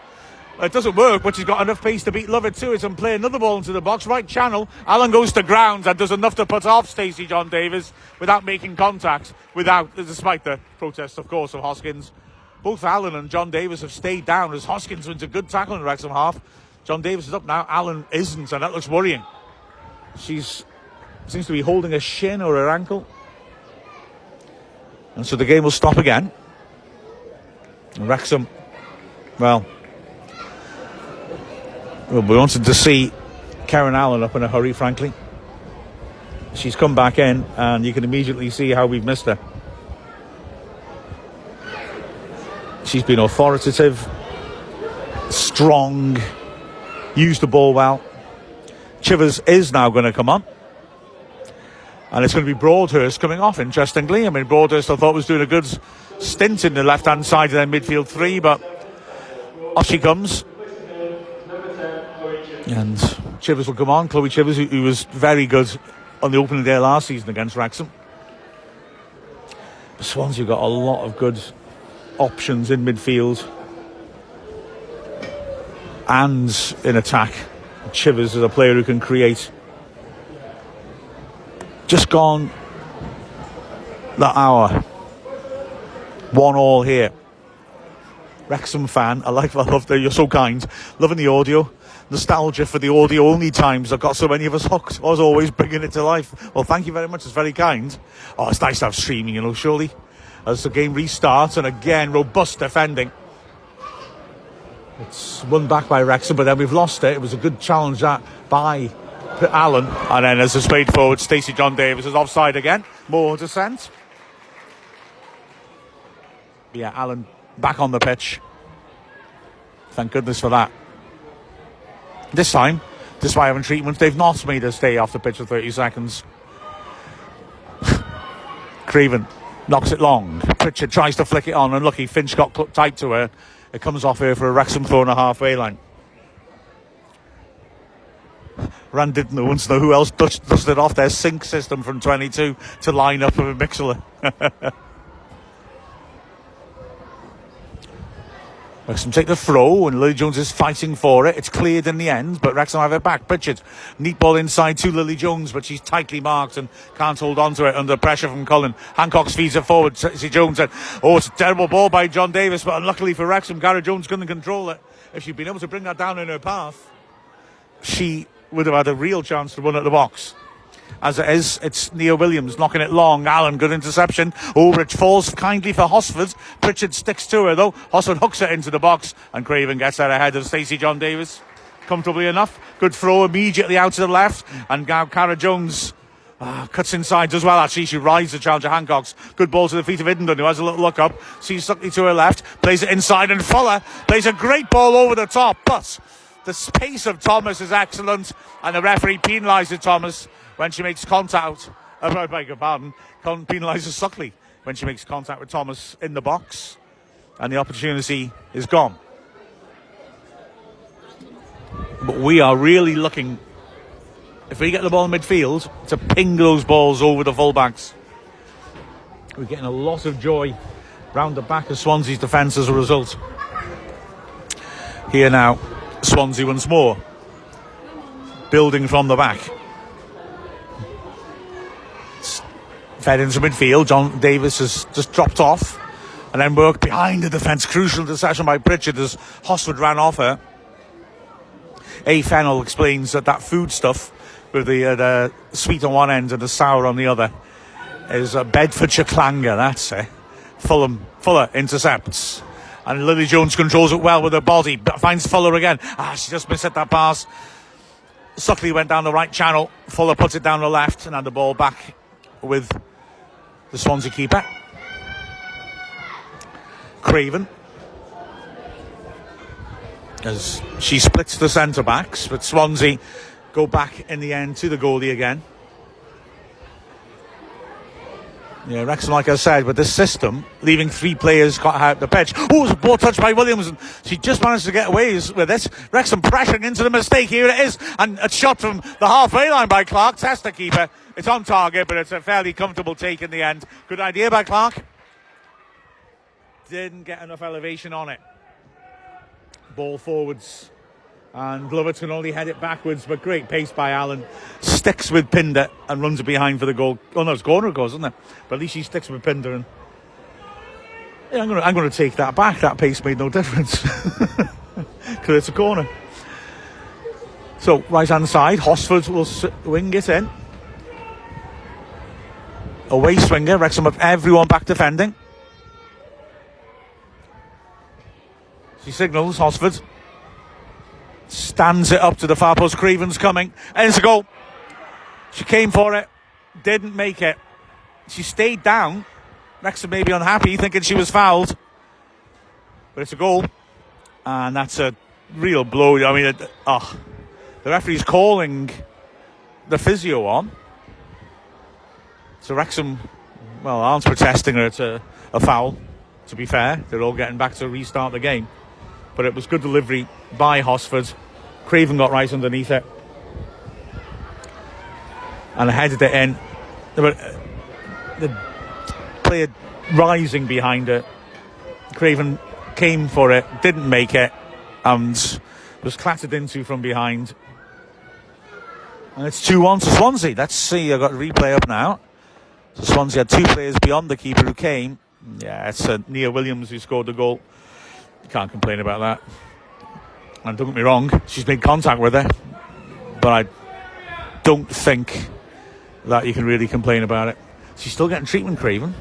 S1: It doesn't work, but she's got enough pace to beat Lovett to it and play another ball into the box. Right channel. Allen goes to ground and does enough to put off Stacey John Davis without making contact, despite the protest, of course, of Hoskins. Both Allen and John Davis have stayed down as Hoskins wins a good tackle in the Wrexham half. John Davis is up now. Allen isn't, and that looks worrying. She seems to be holding a shin or her ankle. And so the game will stop again. And Wrexham, well, we wanted to see Karen Allen up in a hurry, frankly. She's come back in, and you can immediately see how we've missed her. She's been authoritative, strong, used the ball well. Chivers is now going to come on. And it's going to be Broadhurst coming off, interestingly. I mean, Broadhurst I thought was doing a good stint in the left-hand side of their midfield three, but off she comes. And Chivers will come on. Chloe Chivers, who was very good on the opening day last season against Wrexham. But Swansea got a lot of good options in midfield and in attack. Chivers is a player who can create. Just gone that hour. 1-1 here. Wrexham fan, I love that you're so kind. Loving the audio. Nostalgia for the audio only times. I've got so many of us hooked. I was always bringing it to life. Well, thank you very much. It's very kind. Oh, it's nice to have streaming, surely. As the game restarts, and again, robust defending. It's won back by Wrexham, but then we've lost it. It was a good challenge that by Allen. And then as a spade forward, Stacey John Davis is offside again. More descent. Yeah, Allen back on the pitch. Thank goodness for that. This time, despite having treatment, they've not made her stay off the pitch for 30 seconds. Craven knocks it long. Pritchard tries to flick it on, and lucky Finch got tight to her. It comes off here for a Wrexham throw on a halfway line. Rand didn't know once know who else dusted off their sync system from 22 to line up with a Mixler. Wrexham take the throw, and Lily Jones is fighting for it. It's cleared in the end, but Wrexham have it back. Pritchard, neat ball inside to Lily Jones, but she's tightly marked and can't hold on to it under pressure from Cullen. Hancock feeds it forward. Stacey Jones said, it's a terrible ball by John Davis, but unluckily for Wrexham, Cara Jones couldn't control it. If she'd been able to bring that down in her path, she would have had a real chance to run at the box. As it is, it's Nia Williams knocking it long. Allen, good interception. Ulrich falls kindly for Hosford. Pritchard sticks to her, though. Hosford hooks it into the box, and Craven gets that ahead of Stacey John Davis. Comfortably enough. Good throw immediately out to the left. And now Cara Jones cuts inside as well, actually. She rides the challenger Hancock's. Good ball to the feet of Idendon, who has a little look up. Sees Suckley to her left. Plays it inside, and Fuller plays a great ball over the top. But the pace of Thomas is excellent, and the referee penalises Thomas when she makes contact. I beg your pardon. Penalises Suckley. when she makes contact with Thomas in the box, and the opportunity is gone. But we are really looking, if we get the ball in midfield, to ping those balls over the fullbacks. We're getting a lot of joy round the back of Swansea's defence as a result. Here now, Swansea once more, building from the back. It's fed into midfield. John Davis has just dropped off, and then worked behind the defence. Crucial interception by Pritchard as Hosford ran off her. A. Fennell explains that food stuff with the sweet on one end and the sour on the other is a Bedfordshire clanger, that's it. Fuller intercepts, and Lily Jones controls it well with her body, but finds Fuller again. She just missed that pass. Suckley went down the right channel, Fuller puts it down the left, and had the ball back with the Swansea keeper. Craven, as she splits the centre backs, but Swansea go back in the end to the goalie again. Yeah, Wrexham, like I said, with this system, leaving 3 players cut out the pitch. Oh, it was a ball touched by Williams, and she just managed to get away with this. Wrexham pressuring into the mistake. Here it is, and a shot from the halfway line by Clark. Test the keeper. It's on target, but it's a fairly comfortable take in the end. Good idea by Clark. Didn't get enough elevation on it. Ball forwards, and Glover can only head it backwards, but great pace by Allen. Sticks with Pinder and runs it behind for the goal. Oh no, it's corner it goes, isn't it? But at least he sticks with Pinder, and yeah, I'm going to take that back. That pace made no difference because it's a corner. So right hand side, Hosford will wing it in. Away swinger. Wrexham have everyone back defending. She signals Hosford. Stands it up to the far post. Craven's coming. And it's a goal. She came for it. Didn't make it. She stayed down. Wrexham may be unhappy, thinking she was fouled. But it's a goal. And that's a real blow. I mean, the referee's calling the physio on. So Wrexham, aren't protesting her. It's a foul, to be fair. They're all getting back to restart the game. But it was good delivery by Hosford. Craven got right underneath it and headed it in. The player rising behind it. Craven came for it, didn't make it, and was clattered into from behind. And it's 2-1 to Swansea. Let's see, I've got a replay up now. So Swansea had 2 players beyond the keeper who came. Yeah, it's Nia Williams who scored the goal. Can't complain about that. And don't get me wrong, she's made contact with her, but I don't think that you can really complain about it. She's still getting treatment, Craven.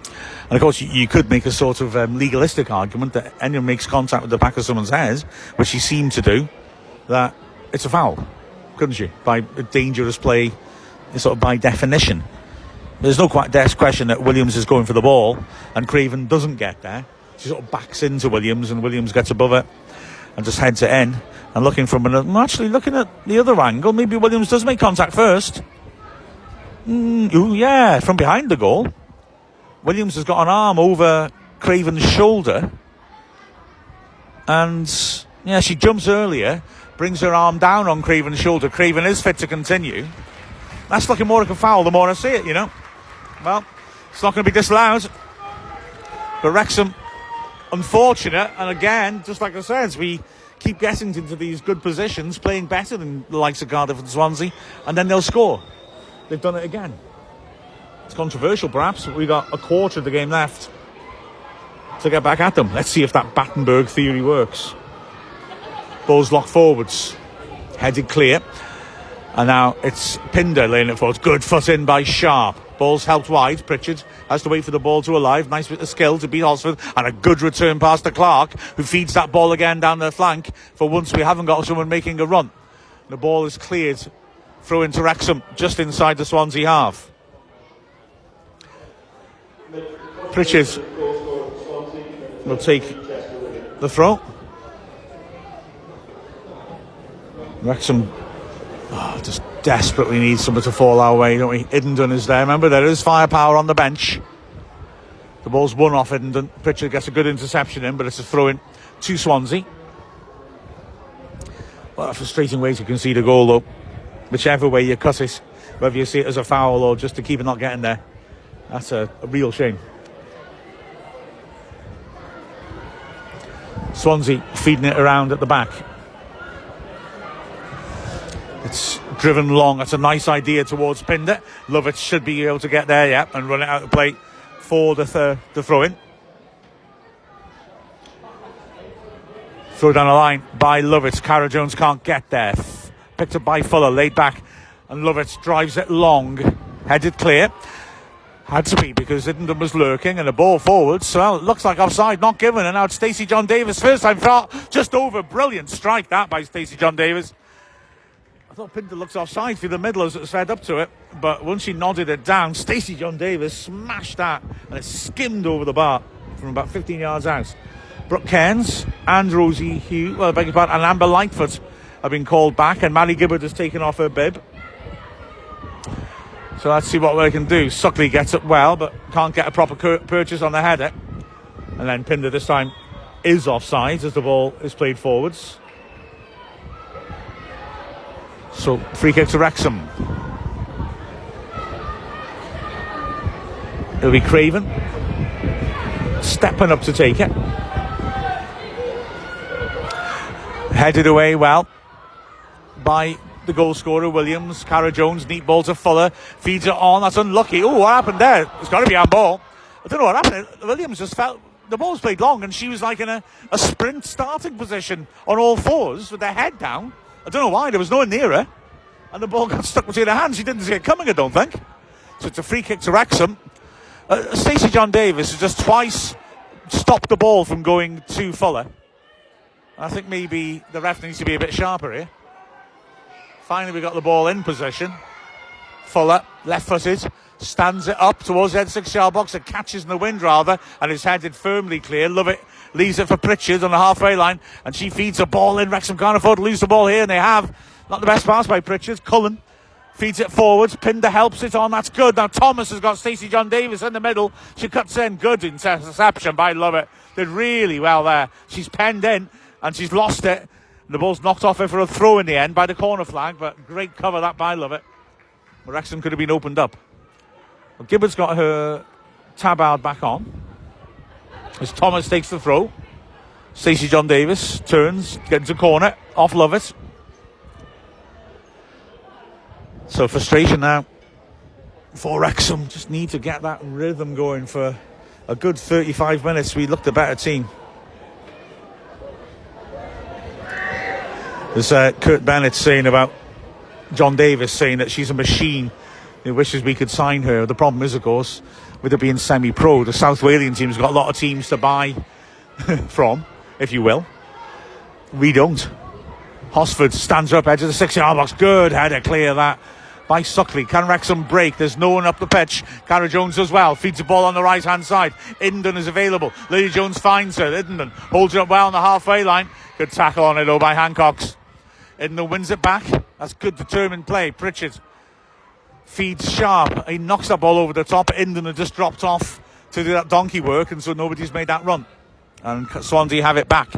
S1: And of course you could make a sort of legalistic argument that anyone makes contact with the back of someone's head, which she seemed to do, that it's a foul, couldn't you? By dangerous play, sort of by definition. There's no question that Williams is going for the ball and Craven doesn't get there. She sort of backs into Williams and Williams gets above it and just heads it in. And looking at the other angle, maybe Williams does make contact first. From behind the goal. Williams has got an arm over Craven's shoulder. And she jumps earlier, brings her arm down on Craven's shoulder. Craven is fit to continue. That's looking more like a foul the more I see it, you know. Well, it's not going to be disallowed. But Wrexham, unfortunate, and again, just like I said, we keep getting into these good positions, playing better than the likes of Cardiff and Swansea, and then they'll score. They've done it again. It's controversial, perhaps, but we've got a quarter of the game left to get back at them. Let's see if that Battenberg theory works. Ball's locked forwards. Headed clear. And now it's Pinder laying it forward. Good foot in by Sharp. Ball's helped wide. Pritchard has to wait for the ball to arrive. Nice bit of skill to beat Hosford. And a good return pass to Clark, who feeds that ball again down the flank. For once, we haven't got someone making a run. The ball is cleared. Throw into Wrexham, just inside the Swansea half. Pritchard will take the throw. Wrexham just desperately need somebody to fall our way, don't we? Iddenden is there. Remember, there is firepower on the bench. The ball's won off Iddenden. Pritchard gets a good interception in, but it's a throw-in to Swansea. What a frustrating way to concede a goal, though. Whichever way you cut it, whether you see it as a foul or just to keep it not getting there, that's a real shame. Swansea feeding it around at the back. It's driven long. That's a nice idea towards Pinder. Lovett should be able to get there, yeah, and run it out of play for the throw-in. Throw down the line by Lovett. Cara Jones can't get there. Picked up by Fuller, laid back, and Lovett drives it long. Headed clear. Had to be because Iddenden was lurking, and the ball forwards. Well, it looks like offside, not given, and now it's Stacey John Davis. First time foul, just over. Brilliant strike that by Stacey John Davis. I thought Pinder looks offside through the middle as it was fed up to it, but once she nodded it down, Stacey John Davis smashed that, and it skimmed over the bar from about 15 yards out. Brooke Cairns and Rosie Hughes, well, I beg your pardon, and Amber Lightfoot have been called back, and Maddie Gibbard has taken off her bib. So let's see what they can do. Suckley gets it well, but can't get a proper purchase on the header. And then Pinder this time is offside as the ball is played forwards. So free kick to Wrexham. It'll be Craven stepping up to take it. Headed away well by the goal scorer Williams. Cara Jones, neat ball to Fuller, feeds it on. That's unlucky. Oh, what happened there? It's got to be on ball. I don't know what happened. Williams just felt the ball was played long, and she was like in a sprint starting position on all fours with her head down. I don't know why. There was no one near her, and the ball got stuck between her hands. She didn't see it coming, I don't think. So it's a free kick to Wrexham. Stacey John Davis has just twice stopped the ball from going to Fuller. I think maybe the ref needs to be a bit sharper here. Finally, we got the ball in position. Fuller, left-footed, stands it up towards the end 6-yard box and catches in the wind rather, and is headed firmly clear. Lovett leaves it for Pritchard on the halfway line, and she feeds the ball in. Wrexham can't afford to lose the ball here, and they have. Not the best pass by Pritchard. Cullen feeds it forwards. Pinder helps it on. That's good. Now Thomas has got Stacey John Davis in the middle. She cuts in. Good interception by Lovett. Did really well there. She's penned in, and she's lost it. The ball's knocked off her for a throw in the end by the corner flag, but great cover that by Lovett. Wrexham could have been opened up. Well, Gibbard's got her tabard back on as Thomas takes the throw. Stacey John Davis turns, gets a corner off Lovett. So frustration now for Wrexham. Just need to get that rhythm going for a good 35 minutes. We looked a better team. There's Kurt Bennett saying about John Davis, saying that she's a machine. He wishes we could sign her. The problem is, of course, with it being semi-pro, the South Walian team's got a lot of teams to buy from, if you will. We don't. Hosford stands up, edge of the 6-yard box. Good header, clear that by Suckley. Can Wrexham break? There's no one up the pitch. Cara Jones as well. Feeds the ball on the right-hand side. Iddenden is available. Lily Jones finds her. Iddenden holds it up well on the halfway line. Good tackle on it, though, by Hancocks. Iddenden wins it back. That's good determined play. Pritchard feeds Sharp. He knocks that ball over the top. Iddenden had just dropped off to do that donkey work, and so nobody's made that run. And Swansea have it back.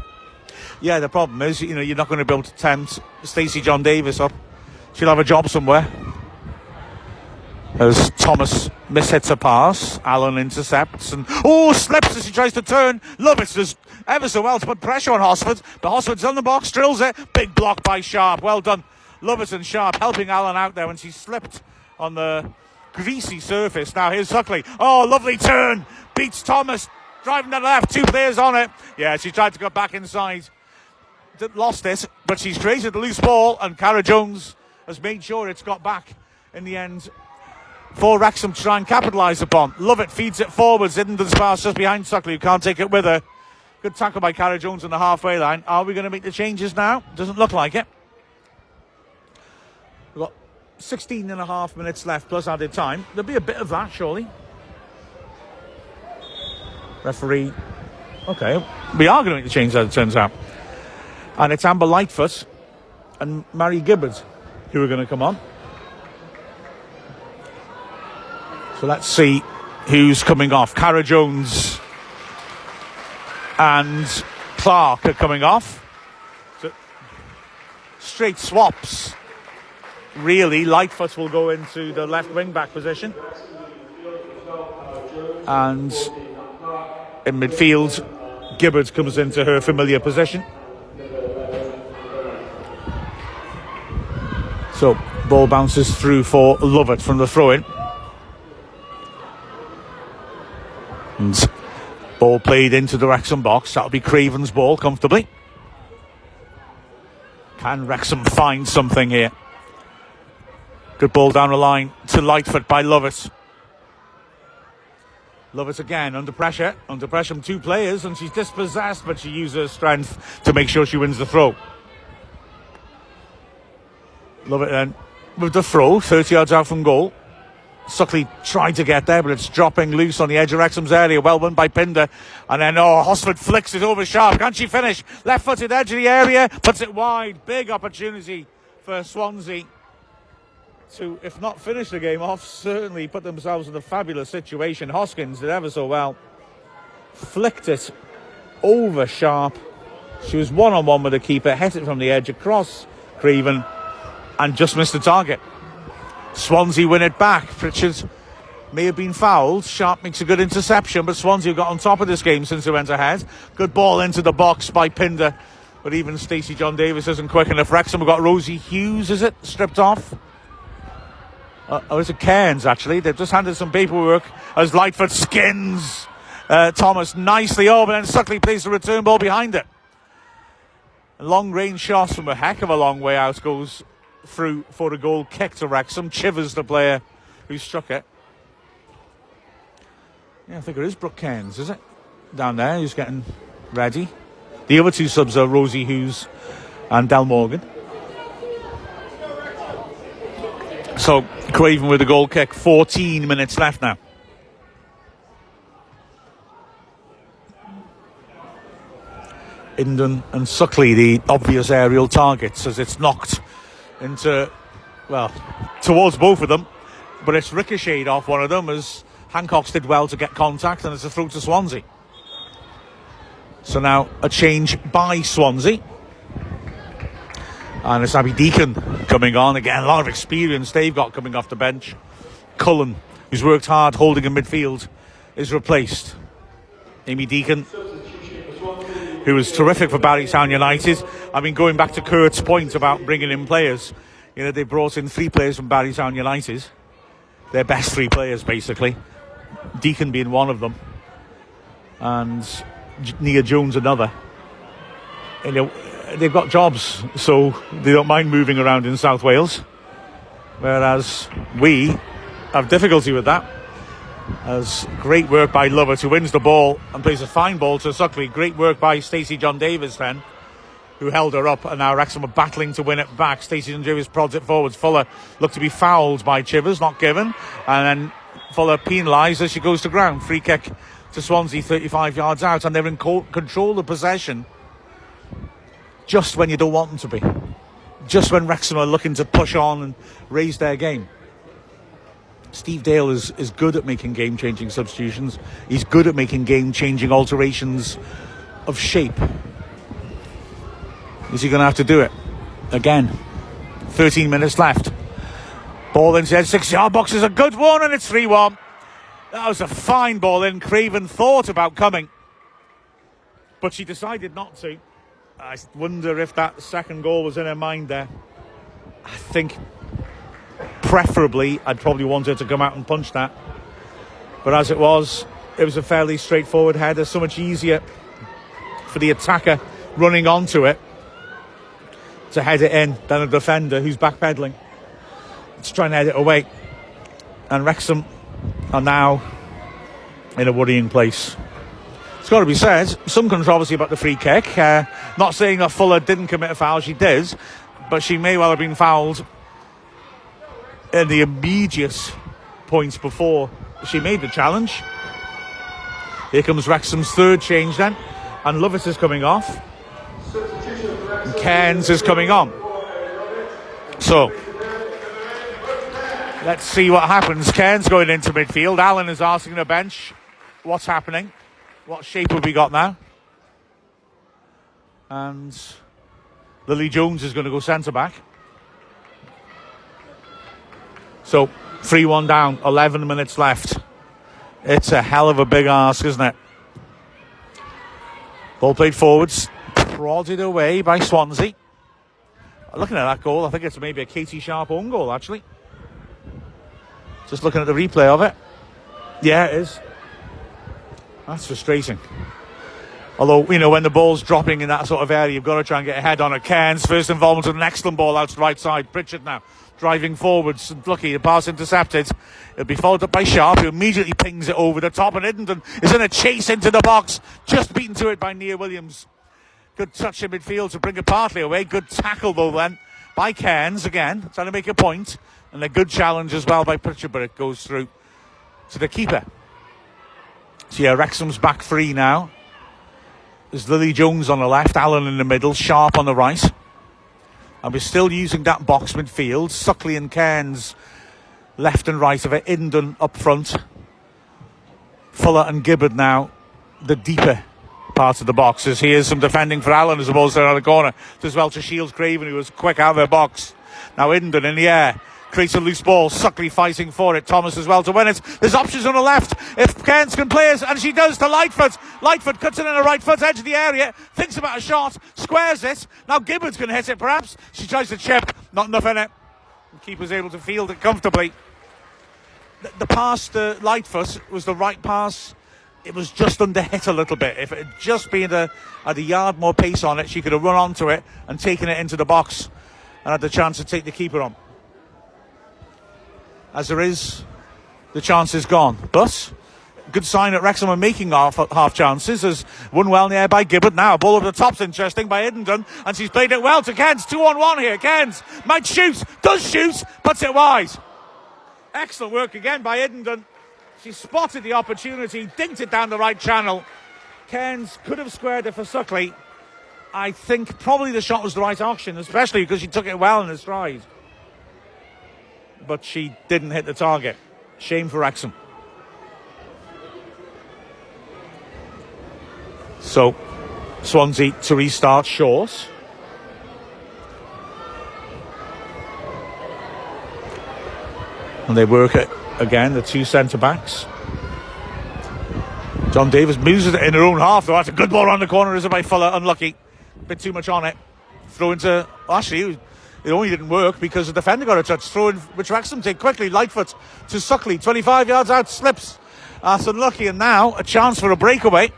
S1: Yeah, the problem is, you're not going to be able to tempt Stacey John Davis up. She'll have a job somewhere. As Thomas mishits a pass, Allen intercepts and slips as she tries to turn. Lovett does ever so well to put pressure on Hosford, but Hosford's on the box, drills it. Big block by Sharp. Well done, Lovett and Sharp helping Allen out there when she slipped on the greasy surface. Now here's Suckley. Lovely turn, beats Thomas, driving to the left. 2 players on it. Yeah, she tried to go back inside. Lost it, but she's created the loose ball, and Cara Jones has made sure it's got back in the end for Wrexham to try and capitalise upon. Lovett feeds it forwards. Iddenden's pass just behind Suckley, who can't take it with her. Good tackle by Cara Jones on the halfway line. Are we going to make the changes now? Doesn't look like it. We've got 16 and a half minutes left plus added time. There'll be a bit of that, surely. Referee. Okay, we are going to make the change as it turns out. And it's Amber Lightfoot and Mary Gibbard who are going to come on. So let's see who's coming off. Cara Jones and Clark are coming off. So, straight swaps. Really, Lightfoot will go into the left wing back position. And in midfield, Gibbard comes into her familiar position. So, ball bounces through for Lovett from the throw-in. And ball played into the Wrexham box. That'll be Craven's ball comfortably. Can Wrexham find something here? Good ball down the line to Lightfoot by Lovett. Lovett again under pressure. Under pressure from two players, and she's dispossessed, but she uses her strength to make sure she wins the throw. Lovett then with the throw, 30 yards out from goal. Suckley tried to get there, but it's dropping loose on the edge of Wrexham's area. Well won by Pinder. And then, Hosford flicks it over sharp. Can she finish? Left-footed edge of the area. Puts it wide. Big opportunity for Swansea to, if not finish the game off, certainly put themselves in a fabulous situation. Hoskins did ever so well. Flicked it over sharp. She was one-on-one with the keeper. Hit it from the edge across Craven and just missed the target. Swansea win it back. Pritchard may have been fouled. Sharp makes a good interception, but Swansea got on top of this game since they went ahead. Good ball into the box by Pinder, but even Stacey John Davis isn't quick enough. Wrexham have got Rosie Hughes, is it? Stripped off. It's a Cairns, actually. They've just handed some paperwork as Lightfoot skins Thomas nicely over, and then Suckley plays the return ball behind it. Long range shots from a heck of a long way out goes through for the goal kick to Wrexham. Chivers the player who struck it. Yeah, I think it is Brooke Cairns, is it? Down there, who's getting ready. The other two subs are Rosie Hughes and Del Morgan. So, Craven with the goal kick. 14 minutes left now. Inden and Suckley, the obvious aerial targets, as it's knocked into, well, towards both of them, but it's ricocheted off one of them as Hancock's did well to get contact, and it's a throw to Swansea. So now a change by Swansea, and it's Abby Deacon coming on again. A lot of experience they've got coming off the bench. Cullen, who's worked hard holding in midfield, is replaced. Amy Deacon, who was terrific for Barrytown United. I mean, going back to Kurt's point about bringing in players, you know, they brought in 3 players from Barrytown United. Their best 3 players, basically. Deacon being one of them. And Nia Jones another. You know, they've got jobs, so they don't mind moving around in South Wales. Whereas we have difficulty with that. As great work by Lovett, who wins the ball and plays a fine ball to Suckley. Great work by Stacey John Davis then, who held her up, and now Wrexham are battling to win it back. Stacey John Davis prods it forwards. Fuller looked to be fouled by Chivers, not given, and then Fuller penalised as she goes to ground. Free kick to Swansea, 35 yards out, and they're in control of possession just when you don't want them to be. Just when Wrexham are looking to push on and raise their game. Steve Dale is good at making game-changing substitutions. He's good at making game-changing alterations of shape. Is he going to have to do it again? 13 minutes left. Ball inside 6-yard box is a good one, and it's 3-1. That was a fine ball in. Craven thought about coming, but she decided not to. I wonder if that second goal was in her mind there. I think preferably I'd probably want her to come out and punch that, but as it was a fairly straightforward header. So much easier for the attacker running onto it to head it in than a defender who's backpedaling. It's trying to head it away, and Wrexham are now in a worrying place. It's got to be said, some controversy about the free kick. Not saying that Fuller didn't commit a foul, she did, but she may well have been fouled in the immediate points before she made the challenge. Here comes Wrexham's third change then, and Lovett is coming off, and Cairns is coming on. So Let's see what happens. Cairns going into midfield. Allen is asking the bench what's happening. What shape have we got now? And Lily Jones is going to go centre-back. So, 3-1 down, 11 minutes left. It's a hell of a big ask, isn't it? Ball played forwards, prodded away by Swansea. Looking at that goal, I think it's maybe a Katie Sharp own goal, actually. Just looking at the replay of it. Yeah, it is. That's frustrating. Although, you know, when the ball's dropping in that sort of area, you've got to try and get a head on it. Cairns, first involvement with an excellent ball out to the right side. Pritchard now driving forwards. Lucky, the pass intercepted. It'll be followed up by Sharp, who immediately pings it over the top. And Iddenden is in a chase into the box. Just beaten to it by Nia Williams. Good touch in midfield to bring it partly away. Good tackle, though, then, by Cairns again, trying to make a point. And a good challenge as well by Pritchard, but it goes through to the keeper. So, yeah, Wrexham's back three now. There's Lily Jones on the left, Allen in the middle, Sharp on the right. And we're still using that box midfield. Suckley and Cairns left and right of it. Iddenden up front. Fuller and Gibbard now the deeper part of the box. As here's some defending for Allen as the ball's there out of the corner. As well to Shields Craven, who was quick out of the box. Now Iddenden in the air. Creates a loose ball. Suckley fighting for it. Thomas as well to win it. There's options on the left. If Cairns can play it, and she does to Lightfoot. Lightfoot cuts it in the right foot, edge of the area. Thinks about a shot. Squares it. Now Gibbard's going to hit it perhaps. She tries to chip. Not enough in it. The keeper's able to field it comfortably. The pass to Lightfoot was the right pass. It was just under hit a little bit. If it had just been had a yard more pace on it, she could have run onto it and taken it into the box and had the chance to take the keeper on. As there is, the chance is gone. But good sign that Wrexham are making half chances. As won well in the air by Gibbard. Now ball over the top's interesting by Iddenden, and she's played it well to Cairns. 2-on-1 here. Cairns might shoot, does shoot, puts it wide. Excellent work again by Iddenden. She spotted the opportunity, dinked it down the right channel. Cairns could have squared it for Suckley. I think probably the shot was the right option, especially because she took it well in her stride. But she didn't hit the target. Shame for Wrexham. So, Swansea to restart short. And they work it again, the two centre-backs. John Davis moves it in her own half, though. That's a good ball around the corner, is it by Fuller? Unlucky. A bit too much on it. Throw into... Actually, it only didn't work because the defender got a touch. Throw in, which Wrexham take quickly. Lightfoot to Suckley. 25 yards out, slips. That's unlucky. And now a chance for a breakaway.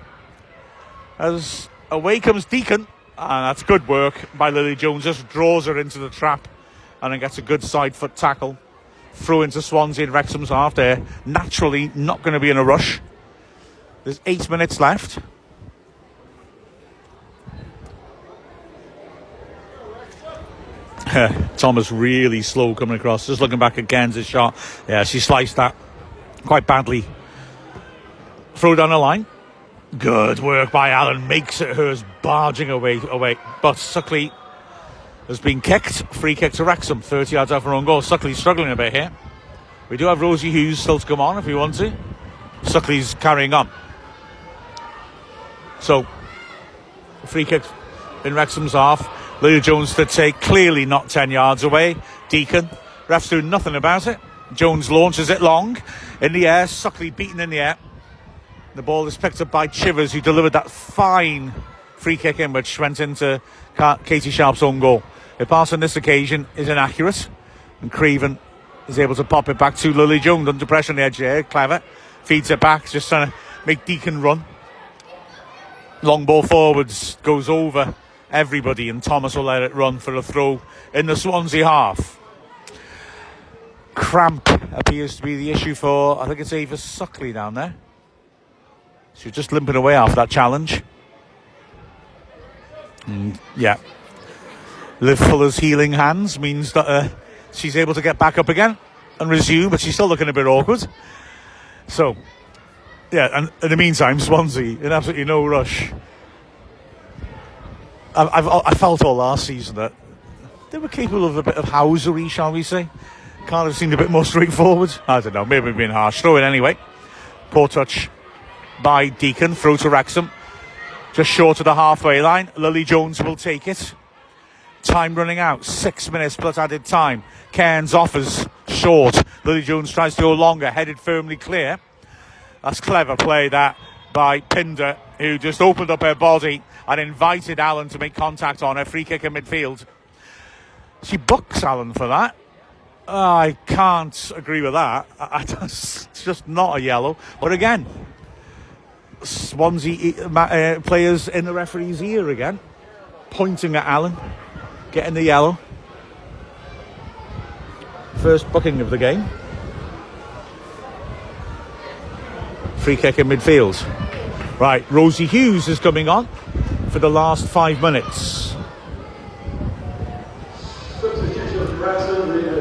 S1: As away comes Deacon. And that's good work by Lily Jones. Just draws her into the trap. And then gets a good side foot tackle. Throw into Swansea in Wrexham's half there. Naturally not going to be in a rush. There's 8 minutes left. Thomas really slow coming across. Just looking back at Cairns' shot. Yeah, she sliced that quite badly. Throw down the line. Good work by Allen. Makes it hers, barging away. But Suckley has been kicked. Free kick to Wrexham. 30 yards out for her own goal. Suckley's struggling a bit here. We do have Rosie Hughes still to come on if you want to. Suckley's carrying on. So, free kick in Wrexham's half. Lily Jones to take, clearly not 10 yards away. Deacon, ref's doing nothing about it. Jones launches it long in the air. Suckley beaten in the air. The ball is picked up by Chivers, who delivered that fine free kick in, which went into Katie Sharp's own goal. The pass on this occasion is inaccurate, and Craven is able to pop it back to Lily Jones under pressure on the edge there. Clever, feeds it back, just trying to make Deacon run. Long ball forwards, goes over everybody, and Thomas will let it run for a throw in the Swansea half. Cramp appears to be the issue for, I think it's Ava Suckley down there. She's just limping away after that challenge. And yeah, Liv Fuller's healing hands means that she's able to get back up again and resume, but she's still looking a bit awkward. So yeah, and in the meantime, Swansea in absolutely no rush. I felt all last season that they were capable of a bit of housery, shall we say. Can't have seemed a bit more straightforward. I don't know, maybe being harsh. Throw in anyway. Poor touch by Deacon, through to Wrexham. Just short of the halfway line. Lily Jones will take it. Time running out, 6 minutes plus added time. Cairns offers short. Lily Jones tries to go longer, headed firmly clear. That's clever play that by Pinder, who just opened up her body and invited Allen to make contact on her. Free kick in midfield. She books Allen for that. I can't agree with that. It's just not a yellow. But again, Swansea players in the referee's ear again, pointing at Allen, getting the yellow. First booking of the game. Free kick in midfield. Right, Rosie Hughes is coming on for the last 5 minutes.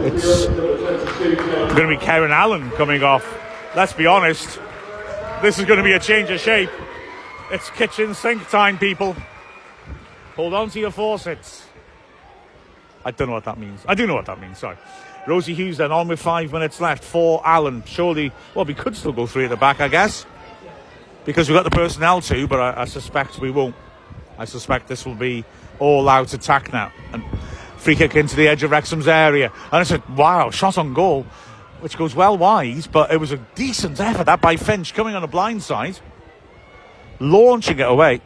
S1: It's going to be Karen Allen coming off. Let's be honest, this is going to be a change of shape. It's kitchen sink time, people. Hold on to your faucets. I don't know what that means. I do know what that means, sorry. Rosie Hughes then on with 5 minutes left for Allen. Surely, well, we could still go 3 at the back, I guess, because we've got the personnel to, but I suspect we won't. I suspect this will be all out attack now. And free kick into the edge of Wrexham's area. And it's a, wow, shot on goal, which goes well wide, but it was a decent effort, that by Finch, coming on the blind side, launching it away.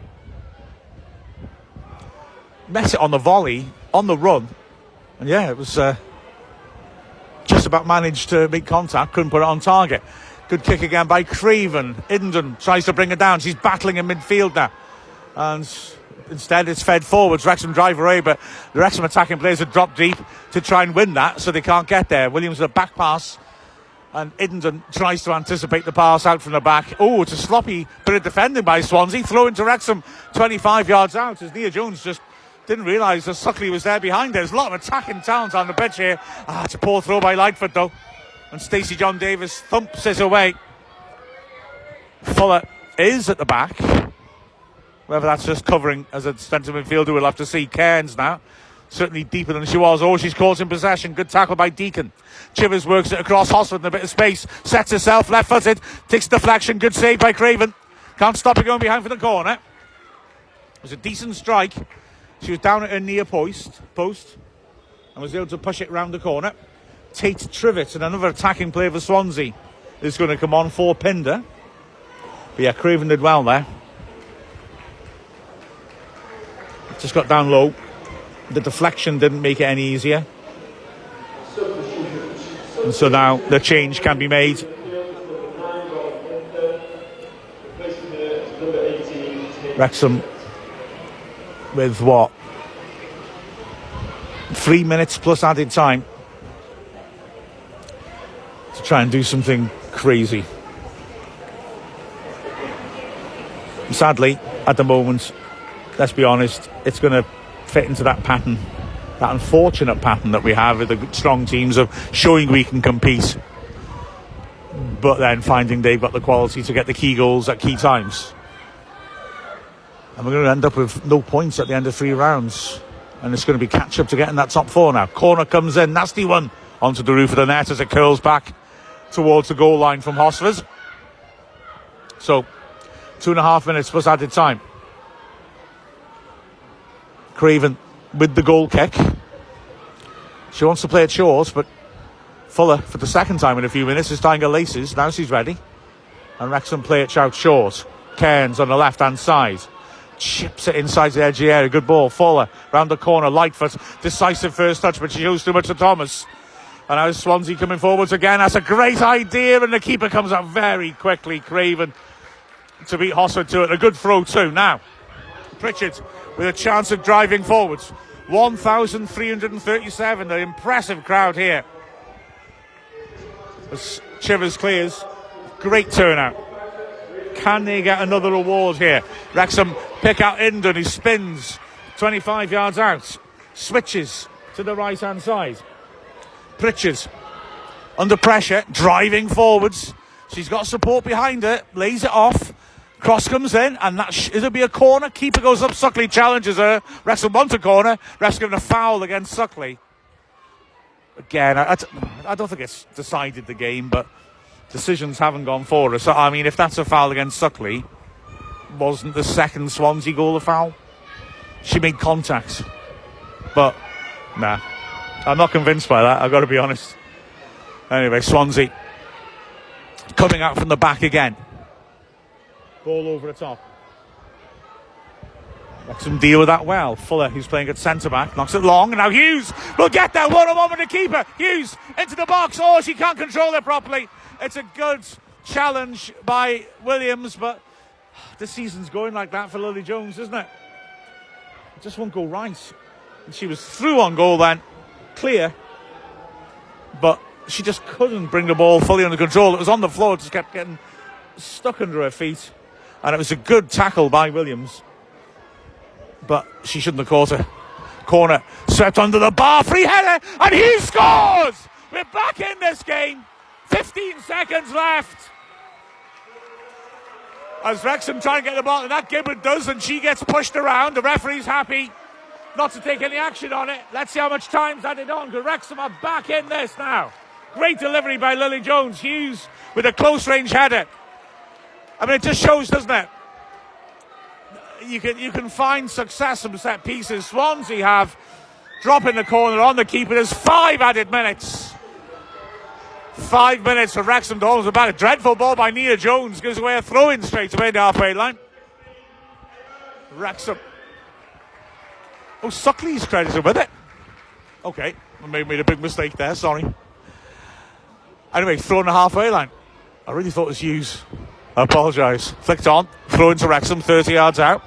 S1: Met it on the volley, on the run, and yeah, it was just about managed to make contact, couldn't put it on target. Good kick again by Craven. Inden tries to bring her down. She's battling in midfield now. And instead it's fed forwards. Wrexham drive away, but the Wrexham attacking players have dropped deep to try and win that, so they can't get there. Williams with a back pass, and Inden tries to anticipate the pass out from the back. Oh, it's a sloppy bit of defending by Swansea. Throw into Wrexham 25 yards out as Nia Jones just didn't realise that Suckley was there behind her. There's a lot of attacking talent on the pitch here. It's a poor throw by Lightfoot though. And Stacey John Davis thumps it away. Fuller is at the back. Whether that's just covering as a centre midfielder, we'll have to see. Cairns now, certainly deeper than she was. Oh, she's caught in possession. Good tackle by Deacon. Chivers works it across Hosford in a bit of space. Sets herself left-footed. Takes deflection. Good save by Craven. Can't stop her going behind for the corner. It was a decent strike. She was down at her near post and was able to push it round the corner. Tate Trivett, and another attacking player for Swansea, is going to come on for Pinder. But yeah, Craven did well there. Just got down low. The deflection didn't make it any easier. And so now the change can be made. Wrexham with what? 3 minutes plus added time to try and do something crazy. Sadly, at the moment, let's be honest, it's going to fit into that pattern, that unfortunate pattern that we have with the strong teams of showing we can compete, but then finding they've got the quality to get the key goals at key times. And we're going to end up with no points at the end of 3 rounds. And it's going to be catch-up to get in that top 4 now. Corner comes in, nasty one, onto the roof of the net as it curls back towards the goal line from Hosford. So, 2.5 minutes plus added time. Craven with the goal kick. She wants to play it short, but Fuller, for the second time in a few minutes, is tying her laces. Now she's ready. And Wrexham play it out short. Cairns on the left-hand side. Chips it inside the edge of the area. Good ball. Fuller round the corner. Lightfoot. Decisive first touch, but she shows too much to Thomas. And now Swansea coming forwards again. That's a great idea. And the keeper comes out very quickly. Craven to beat Hosford to it. A good throw too. Now, Pritchard with a chance of driving forwards. 1,337. The impressive crowd here. As Chivers clears. Great turnout. Can they get another award here? Wrexham pick out Inden, who spins 25 yards out. Switches to the right-hand side. Pritchard under pressure, driving forwards. She's got support behind her. Lays it off. Cross comes in, and it'll be a corner. Keeper goes up. Suckley challenges her. Wrexham want a corner. Wrexham given a foul against Suckley. again, I don't think it's decided the game, but decisions haven't gone for us. So, I mean, if that's a foul against SToK Cae, wasn't the second Swansea goal a foul? She made contact. But, nah. I'm not convinced by that, I've got to be honest. Anyway, Swansea coming out from the back again. Ball over the top. Wrexham deal with that well. Fuller, who's playing at centre-back, knocks it long. And now Hughes will get there. One-on-one with the keeper. Hughes into the box. Oh, she can't control it properly. It's a good challenge by Williams, but this season's going like that for Lily Jones, isn't it? It just won't go right. And she was through on goal then. Clear. But she just couldn't bring the ball fully under control. It was on the floor. It just kept getting stuck under her feet. And it was a good tackle by Williams. But she shouldn't have caught her. Corner, swept under the bar, free header, and he scores! We're back in this game. 15 seconds left. As Wrexham try and get the ball, and that Gibbon does, and she gets pushed around. The referee's happy not to take any action on it. Let's see how much time's added on, because Wrexham are back in this now. Great delivery by Lily Jones. Hughes with a close-range header. I mean, it just shows, doesn't it? You can find success from set pieces. Swansea have drop in the corner on the keeper. There's 5 added minutes. 5 minutes for Wrexham to hold the back. A dreadful ball by Nia Jones gives away a throw-in straight away the halfway line. Wrexham. Oh, SToK Cae's credited with it. Okay, I made a big mistake there. Sorry. Anyway, throw in the halfway line. I really thought it was Hughes. I apologise. Flicked on. Throw into Wrexham, 30 yards out.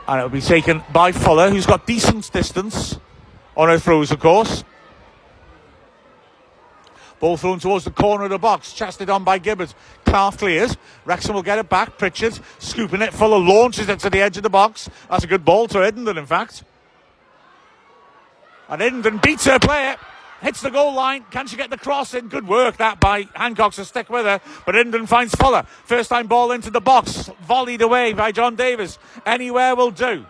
S1: And it'll be taken by Fuller, who's got decent distance on her throws, of course. Ball thrown towards the corner of the box. Chested on by Gibbons. Calf clears. Wrexham will get it back. Pritchard scooping it. Fuller launches it to the edge of the box. That's a good ball to Edendon, in fact. And Edendon beats her player. Hits the goal line. Can she get the cross in? Good work that by Hancock to stick with her. But Edendon finds Fuller. First time ball into the box. Volleyed away by John Davis. Anywhere will do.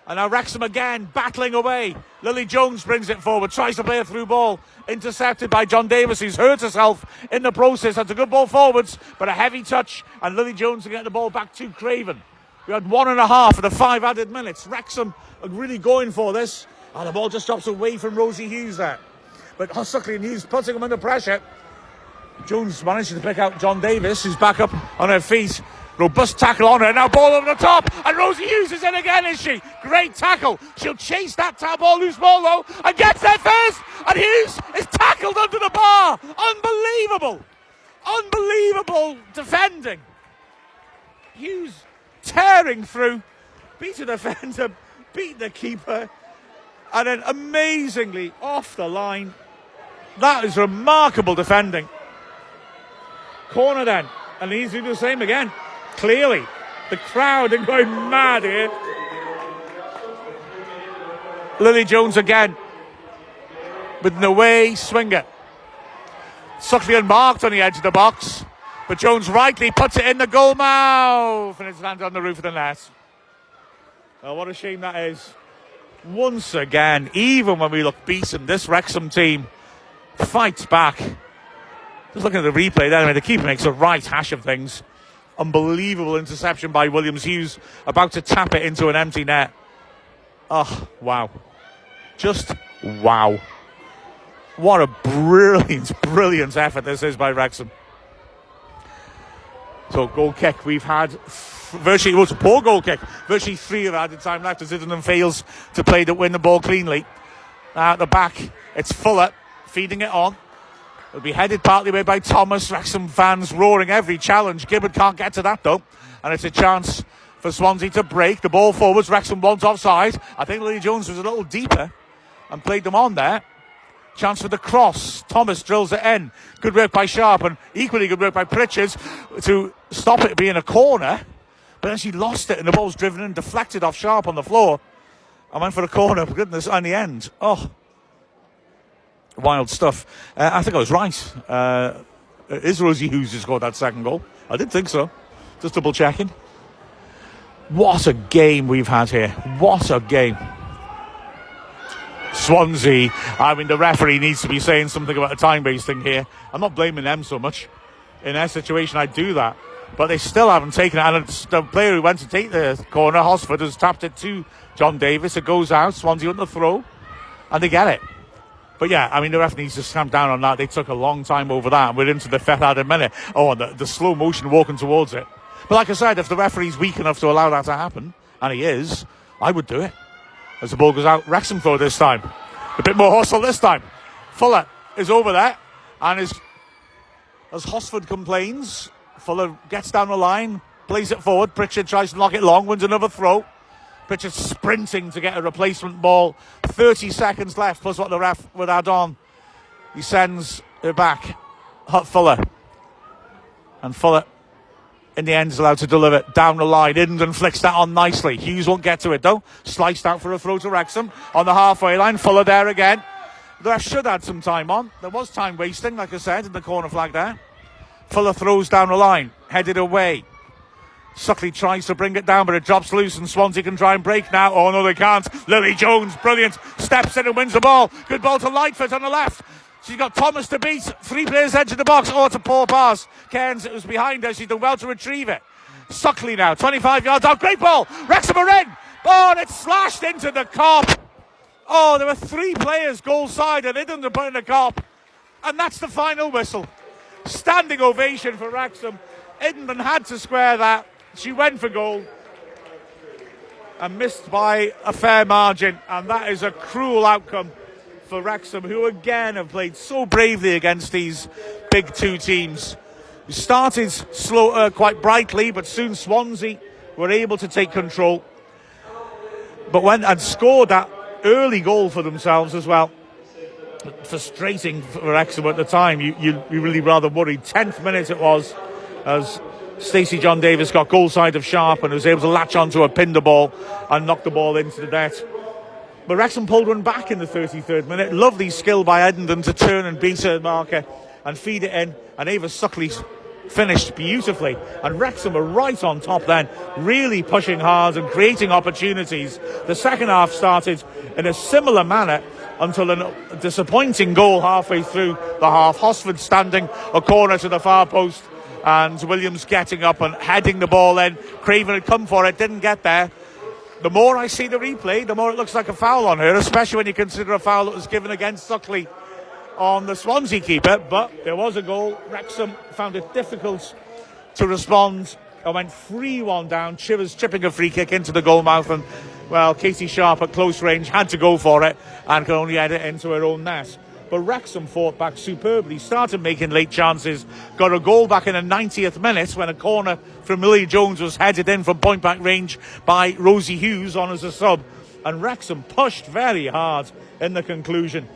S1: And now Wrexham again battling away. Lily Jones brings it forward. Tries to play a through ball. Intercepted by John Davis, who's hurt herself in the process. That's a good ball forwards, but a heavy touch. And Lily Jones will get the ball back to Craven. We had 1.5 of the 5 added minutes. Wrexham are really going for this. And the ball just drops away from Rosie Hughes there. But SToK Cae and Hughes putting him under pressure. Jones manages to pick out John Davis, who's back up on her feet. Robust tackle on her. Now ball over the top. And Rosie Hughes is in again, is she? Great tackle. She'll chase that ball, loose ball though, and gets there first. And Hughes is tackled under the bar. Unbelievable. Unbelievable defending. Hughes tearing through. Beat a defender. Beat the keeper. And then amazingly off the line. That is remarkable defending. Corner then. And he's doing the same again. Clearly. The crowd are going mad here. Lily Jones again. With an away swinger. SToK Cae unmarked on the edge of the box. But Jones rightly puts it in the goal mouth. And it's landed on the roof of the net. Oh, what a shame that is. Once again, even when we look beaten, this Wrexham team fights back. Just looking at the replay there, I mean, the keeper makes a right hash of things. Unbelievable interception by Williams. Hughes about to tap it into an empty net. Oh, wow. Just wow. What a brilliant effort this is by Wrexham. So, goal kick. We've had virtually, it was a poor goal kick. Virtually 3 of added time left as Edendon fails to win the ball cleanly. Now at the back, it's Fuller feeding it on. It'll be headed partly away by Thomas. Wrexham fans roaring every challenge. Gibbon can't get to that though. And it's a chance for Swansea to break. The ball forwards. Wrexham wants offside. I think Lily Jones was a little deeper and played them on there. Chance for the cross. Thomas drills it in. Good work by Sharp and equally good work by Pritchard to stop it being a corner. But then she lost it and the ball's driven and deflected off Sharp on the floor. I went for a corner, for goodness, on the end. Oh, wild stuff. I think I was right. Is Rosie Hughes who scored that second goal? I did think so. Just double checking. What a game we've had here. What a game. Swansea. I mean, the referee needs to be saying something about the time wasting here. I'm not blaming them so much. In their situation, I'd do that. But they still haven't taken it. And the player who went to take the corner, Hosford, has tapped it to John Davis. It goes out. Swansea on the throw. And they get it. But yeah, I mean, the ref needs to stamp down on that. They took a long time over that. And we're into the fifth added minute. Oh, and the slow motion walking towards it. But like I said, if the referee's weak enough to allow that to happen, and he is, I would do it. As the ball goes out, Wrexham throw this time. A bit more hustle this time. Fuller is over there. And as Hosford complains, Fuller gets down the line, plays it forward. Pritchard tries to knock it long, wins another throw. Pritchard sprinting to get a replacement ball. 30 seconds left, plus what the ref would add on. He sends it back. Fuller. And Fuller, in the end, is allowed to deliver it down the line. Iddenden flicks that on nicely. Hughes won't get to it, though. Sliced out for a throw to Wrexham. On the halfway line, Fuller there again. The ref should add some time on. There was time wasting, like I said, in the corner flag there. Fuller throws down the line, headed away. Suckley tries to bring it down, but it drops loose, and Swansea can try and break now. Oh, no, they can't. Lily Jones, brilliant. Steps in and wins the ball. Good ball to Lightfoot on the left. She's got Thomas to beat. 3 players edge of the box. Oh, it's a poor pass. Cairns, it was behind her. She's done well to retrieve it. Suckley now, 25 yards out. Great ball. Wrexham are in. Oh, and it's slashed into the cop. Oh, there were 3 players goal side, and Iddenden put in the cop. And that's the final whistle. Standing ovation for Wrexham. Iddenden had to square that. She went for goal and missed by a fair margin, and that is a cruel outcome for Wrexham, who again have played so bravely against these big 2 teams. We started slow, quite brightly, but soon Swansea were able to take control, but went and scored that early goal for themselves as well. Frustrating for Wrexham at the time. You really rather worried. 10th minute it was, as Stacey John Davis got goal side of Sharp and was able to latch onto a pin the ball and knock the ball into the net. But Wrexham pulled one back in the 33rd minute. Lovely skill by Iddenden to turn and beat her marker and feed it in. And Ava Suckley finished beautifully. And Wrexham were right on top then, really pushing hard and creating opportunities. The second half started in a similar manner until a disappointing goal halfway through the half. Hosford standing a corner to the far post, and Williams getting up and heading the ball in. Craven had come for it, didn't get there. The more I see the replay, the more it looks like a foul on her, especially when you consider a foul that was given against Suckley on the Swansea keeper. But there was a goal. Wrexham found it difficult to respond and went 3-1 down. Chivers chipping a free kick into the goal mouth, and well, Katie Sharp at close range had to go for it and could only head it into her own net. But Wrexham fought back superbly, started making late chances, got a goal back in the 90th minute when a corner from Lily Jones was headed in from point-blank range by Rosie Hughes on as a sub. And Wrexham pushed very hard in the conclusion.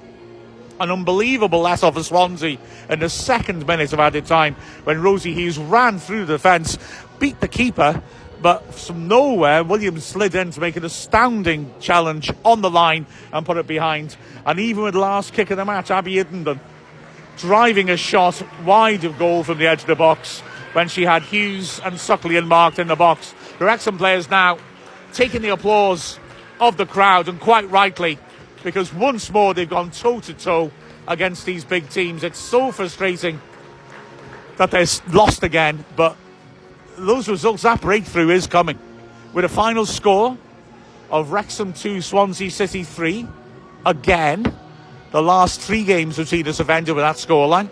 S1: An unbelievable let-off of Swansea in the 2nd minute of added time when Rosie Hughes ran through the defence, beat the keeper, but from nowhere, Williams slid in to make an astounding challenge on the line and put it behind. And even with the last kick of the match, Abby Iddenden driving a shot wide of goal from the edge of the box when she had Hughes and Suckley marked in the box. The Wrexham players now taking the applause of the crowd, and quite rightly, because once more they've gone toe-to-toe against these big teams. It's so frustrating that they're lost again, but those results, that breakthrough is coming. With a final score of Wrexham 2, Swansea City 3. Again, the last 3 games between us have ended with that scoreline.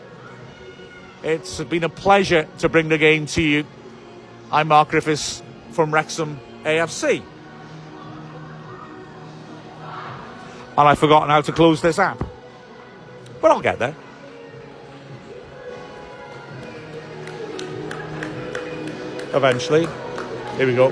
S1: It's been a pleasure to bring the game to you. I'm Mark Griffiths from Wrexham AFC. And I've forgotten how to close this app. But I'll get there. Eventually. Here we go.